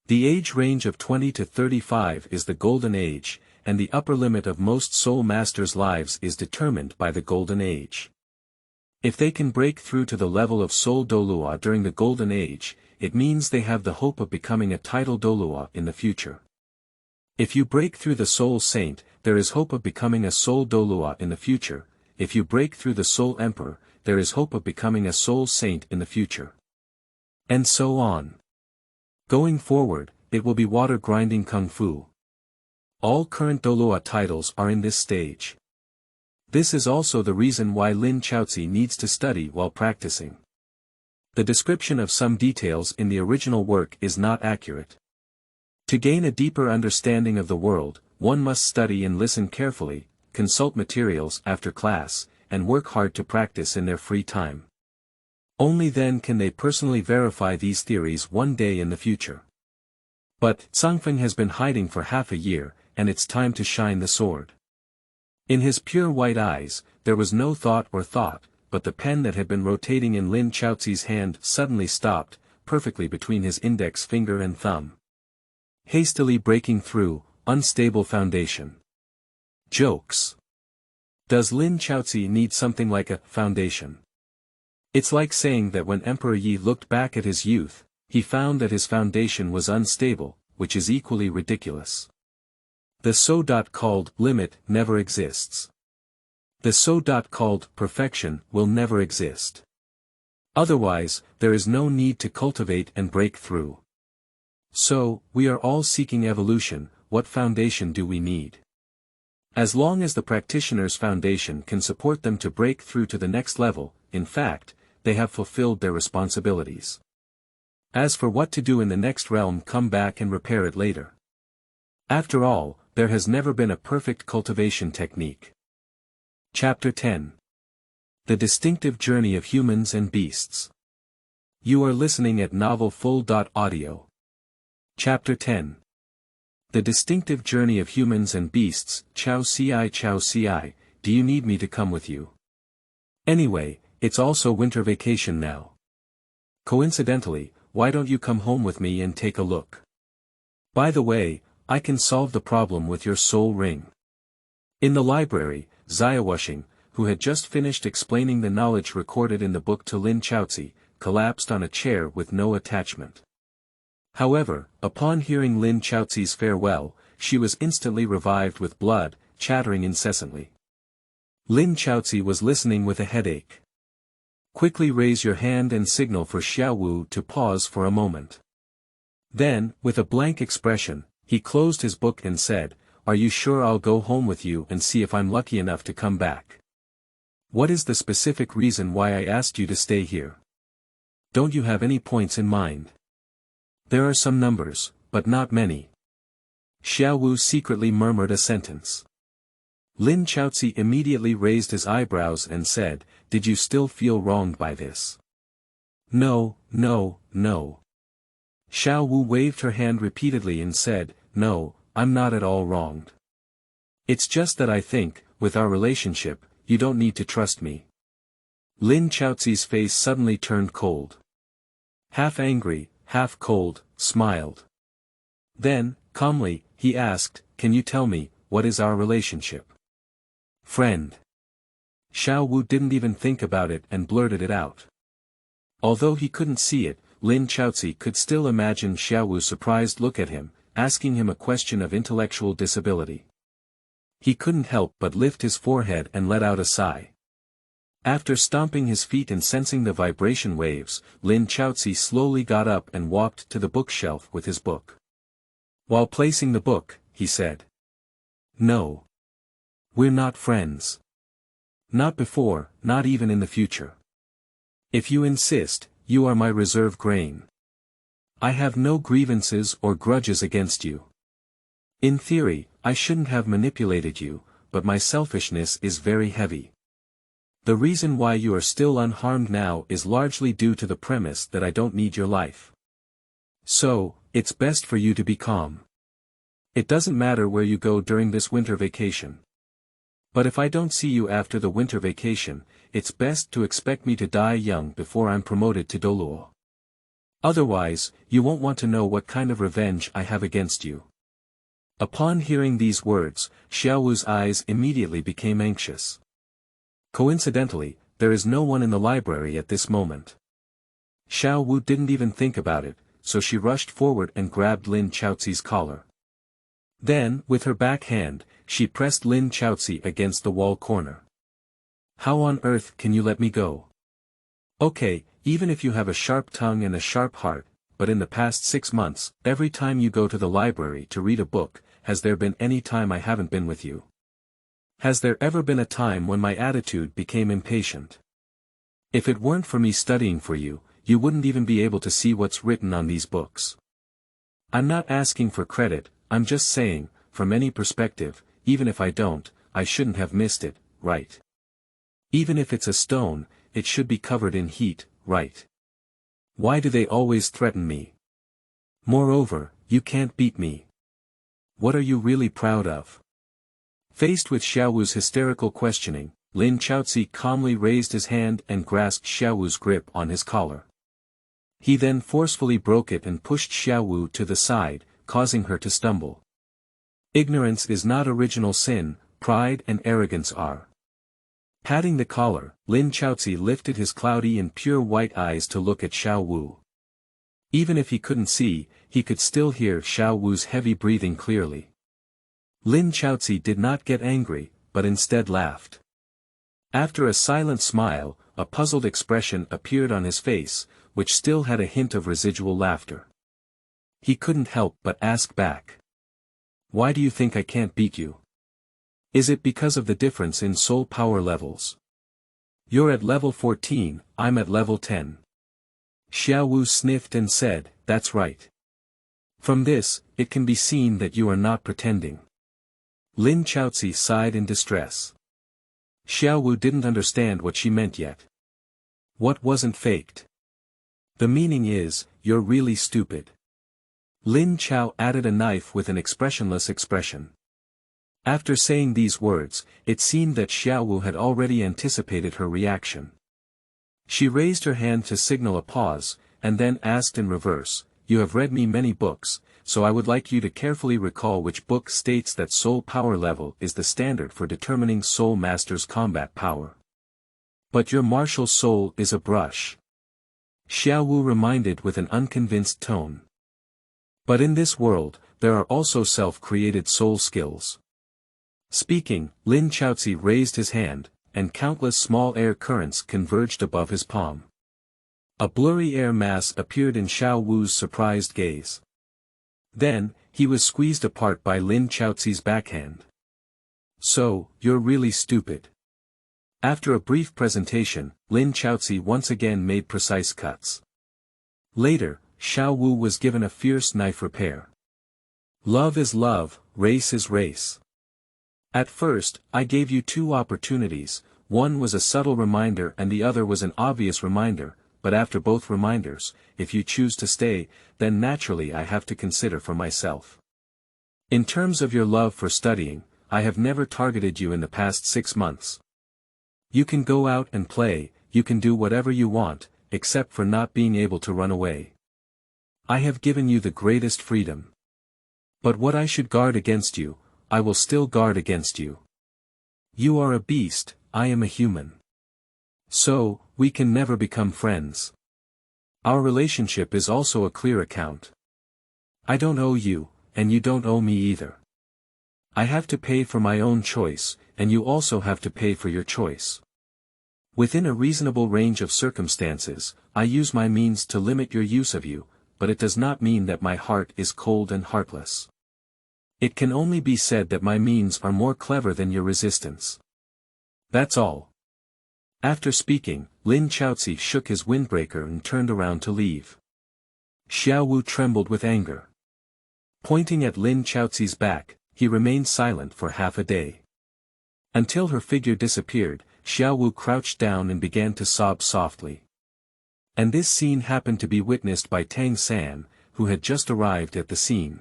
A: The age range of 20 to 35 is the Golden Age, and the upper limit of most Soul Masters' lives is determined by the Golden Age. If they can break through to the level of Soul Douluo during the Golden Age, it means they have the hope of becoming a title Douluo in the future. If you break through the Soul Saint, there is hope of becoming a Soul Douluo in the future. If you break through the Soul Emperor, there is hope of becoming a Soul Saint in the future. And so on. Going forward, it will be water grinding Kung Fu. All current Douluo titles are in this stage. This is also the reason why Lin Chaoci needs to study while practicing. The description of some details in the original work is not accurate. To gain a deeper understanding of the world, one must study and listen carefully, consult materials after class, and work hard to practice in their free time. Only then can they personally verify these theories one day in the future. But Zhangfeng has been hiding for half a year, and it's time to shine the sword. In his pure white eyes, there was no thought, but the pen that had been rotating in Lin Chaozi's hand suddenly stopped, perfectly between his index finger and thumb. Hastily breaking through, unstable foundation. Jokes. Does Lin Chaoci need something like a foundation? It's like saying that when Emperor Yi looked back at his youth, he found that his foundation was unstable, which is equally ridiculous. The so-called limit never exists. The so-called perfection will never exist. Otherwise, there is no need to cultivate and break through. So, we are all seeking evolution. What foundation do we need? As long as the practitioner's foundation can support them to break through to the next level, in fact, they have fulfilled their responsibilities. As for what to do in the next realm, come back and repair it later. After all, there has never been a perfect cultivation technique. Chapter 10. The Distinctive Journey of Humans and Beasts. You are listening at novelfull.audio. Chapter 10. The Distinctive Journey of Humans and Beasts. Chaoci, do you need me to come with you? Anyway, it's also winter vacation now. Coincidentally, why don't you come home with me and take a look? By the way, I can solve the problem with your soul ring. In the library, Xiaowushing, who had just finished explaining the knowledge recorded in the book to Lin Chaoci, collapsed on a chair with no attachment. However, upon hearing Lin Chaoci's farewell, she was instantly revived with blood, chattering incessantly. Lin Chaoci was listening with a headache. Quickly raise your hand and signal for Xiaowu to pause for a moment. Then, with a blank expression, he closed his book and said, "Are you sure I'll go home with you and see if I'm lucky enough to come back? What is the specific reason why I asked you to stay here? Don't you have any points in mind?" "There are some numbers, but not many." Xiaowu secretly murmured a sentence. Lin Chaoci immediately raised his eyebrows and said, "Did you still feel wronged by this?" "No, no, no." Xiaowu waved her hand repeatedly and said, "No, I'm not at all wronged. It's just that I think, with our relationship, you don't need to trust me." Lin Chaoci's face suddenly turned cold. Half angry, half cold, smiled. Then, calmly, he asked, "Can you tell me, what is our relationship?" "Friend." Xiaowu didn't even think about it and blurted it out. Although he couldn't see it, Lin Chaoci could still imagine Xiaowu's surprised look at him, asking him a question of intellectual disability. He couldn't help but lift his forehead and let out a sigh. After stomping his feet and sensing the vibration waves, Lin Chaoci slowly got up and walked to the bookshelf with his book. While placing the book, he said, "No. We're not friends. Not before, not even in the future. If you insist, you are my reserve grain. I have no grievances or grudges against you. In theory, I shouldn't have manipulated you, but my selfishness is very heavy. The reason why you are still unharmed now is largely due to the premise that I don't need your life. So, it's best for you to be calm. It doesn't matter where you go during this winter vacation. But if I don't see you after the winter vacation, it's best to expect me to die young before I'm promoted to Douluo. Otherwise, you won't want to know what kind of revenge I have against you." Upon hearing these words, Xiaowu's eyes immediately became anxious. Coincidentally, there is no one in the library at this moment. Xiaowu didn't even think about it, so she rushed forward and grabbed Lin Chaoci's collar. Then, with her back hand, she pressed Lin Chaoci against the wall corner. "How on earth can you let me go? Okay, even if you have a sharp tongue and a sharp heart, but in the past 6 months, every time you go to the library to read a book, has there been any time I haven't been with you? Has there ever been a time when my attitude became impatient? If it weren't for me studying for you, you wouldn't even be able to see what's written on these books. I'm not asking for credit, I'm just saying, from any perspective, even if I don't, I shouldn't have missed it, right? Even if it's a stone, it should be covered in heat, right? Why do they always threaten me? Moreover, you can't beat me. What are you really proud of?" Faced with Xiaowu's hysterical questioning, Lin Chaoci calmly raised his hand and grasped Xiaowu's grip on his collar. He then forcefully broke it and pushed Xiao Wu to the side, causing her to stumble. Ignorance is not original sin, pride and arrogance are. Patting the collar, Lin Chaoci lifted his cloudy and pure white eyes to look at Xiao Wu. Even if he couldn't see, he could still hear Xiao Wu's heavy breathing clearly. Lin Chaoci did not get angry, but instead laughed. After a silent smile, a puzzled expression appeared on his face, which still had a hint of residual laughter. He couldn't help but ask back. Why do you think I can't beat you? Is it because of the difference in soul power levels? You're at level 14, I'm at level 10. Xiao Wu sniffed and said, that's right. From this, it can be seen that you are not pretending. Lin Chaoci sighed in distress. Xiao Wu didn't understand what she meant yet. What wasn't faked? The meaning is, you're really stupid. Lin Chao added a knife with an expressionless expression. After saying these words, it seemed that Xiao Wu had already anticipated her reaction. She raised her hand to signal a pause, and then asked in reverse, you have read me many books, so I would like you to carefully recall which book states that soul power level is the standard for determining soul master's combat power. But your martial soul is a brush. Xiao Wu reminded with an unconvinced tone. But in this world, there are also self-created soul skills. Speaking, Lin Chaoci raised his hand, and countless small air currents converged above his palm. A blurry air mass appeared in Xiao Wu's surprised gaze. Then, he was squeezed apart by Lin Chaoci's backhand. So, you're really stupid. After a brief presentation, Lin Chaoci once again made precise cuts. Later, Xiao Wu was given a fierce knife repair. Love is love, race is race. At first, I gave you two opportunities, one was a subtle reminder and the other was an obvious reminder, but after both reminders, if you choose to stay, then naturally I have to consider for myself. In terms of your love for studying, I have never targeted you in the past 6 months. You can go out and play, you can do whatever you want, except for not being able to run away. I have given you the greatest freedom. But what I should guard against you, I will still guard against you. You are a beast, I am a human. So, we can never become friends. Our relationship is also a clear account. I don't owe you, and you don't owe me either. I have to pay for my own choice, and you also have to pay for your choice. Within a reasonable range of circumstances, I use my means to limit your use of you, but it does not mean that my heart is cold and heartless. It can only be said that my means are more clever than your resistance. That's all. After speaking, Lin Chaoci shook his windbreaker and turned around to leave. Xiao Wu trembled with anger. Pointing at Lin Chaoci's back, he remained silent for half a day. Until her figure disappeared, Xiao Wu crouched down and began to sob softly. And this scene happened to be witnessed by Tang San, who had just arrived at the scene.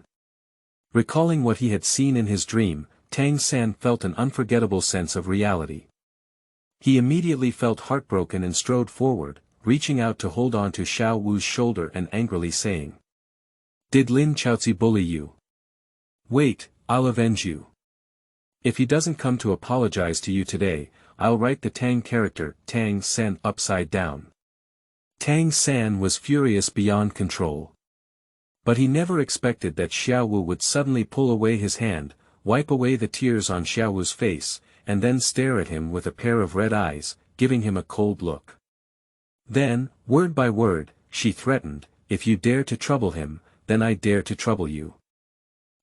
A: Recalling what he had seen in his dream, Tang San felt an unforgettable sense of reality. He immediately felt heartbroken and strode forward, reaching out to hold on to Xiao Wu's shoulder and angrily saying, "Did Lin Chaoci bully you? Wait, I'll avenge you. If he doesn't come to apologize to you today, I'll write the Tang character, Tang San, upside down." Tang San was furious beyond control. But he never expected that Xiao Wu would suddenly pull away his hand, wipe away the tears on Xiao Wu's face, and then stare at him with a pair of red eyes, giving him a cold look. Then, word by word, she threatened, "If you dare to trouble him, then I dare to trouble you."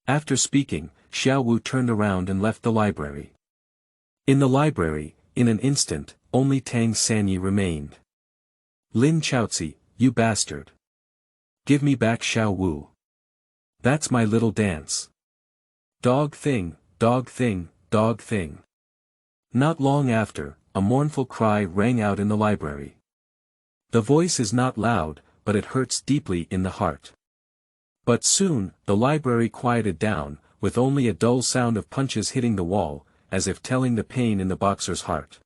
A: After speaking, Xiao Wu turned around and left the library. In the library, in an instant, only Tang Sanyi remained. "Lin Chaoci, you bastard. Give me back Xiao Wu. That's my little dance. Dog thing, dog thing, dog thing." Not long after, a mournful cry rang out in the library. The voice is not loud, but it hurts deeply in the heart. But soon, the library quieted down, with only a dull sound of punches hitting the wall, as if telling the pain in the boxer's heart.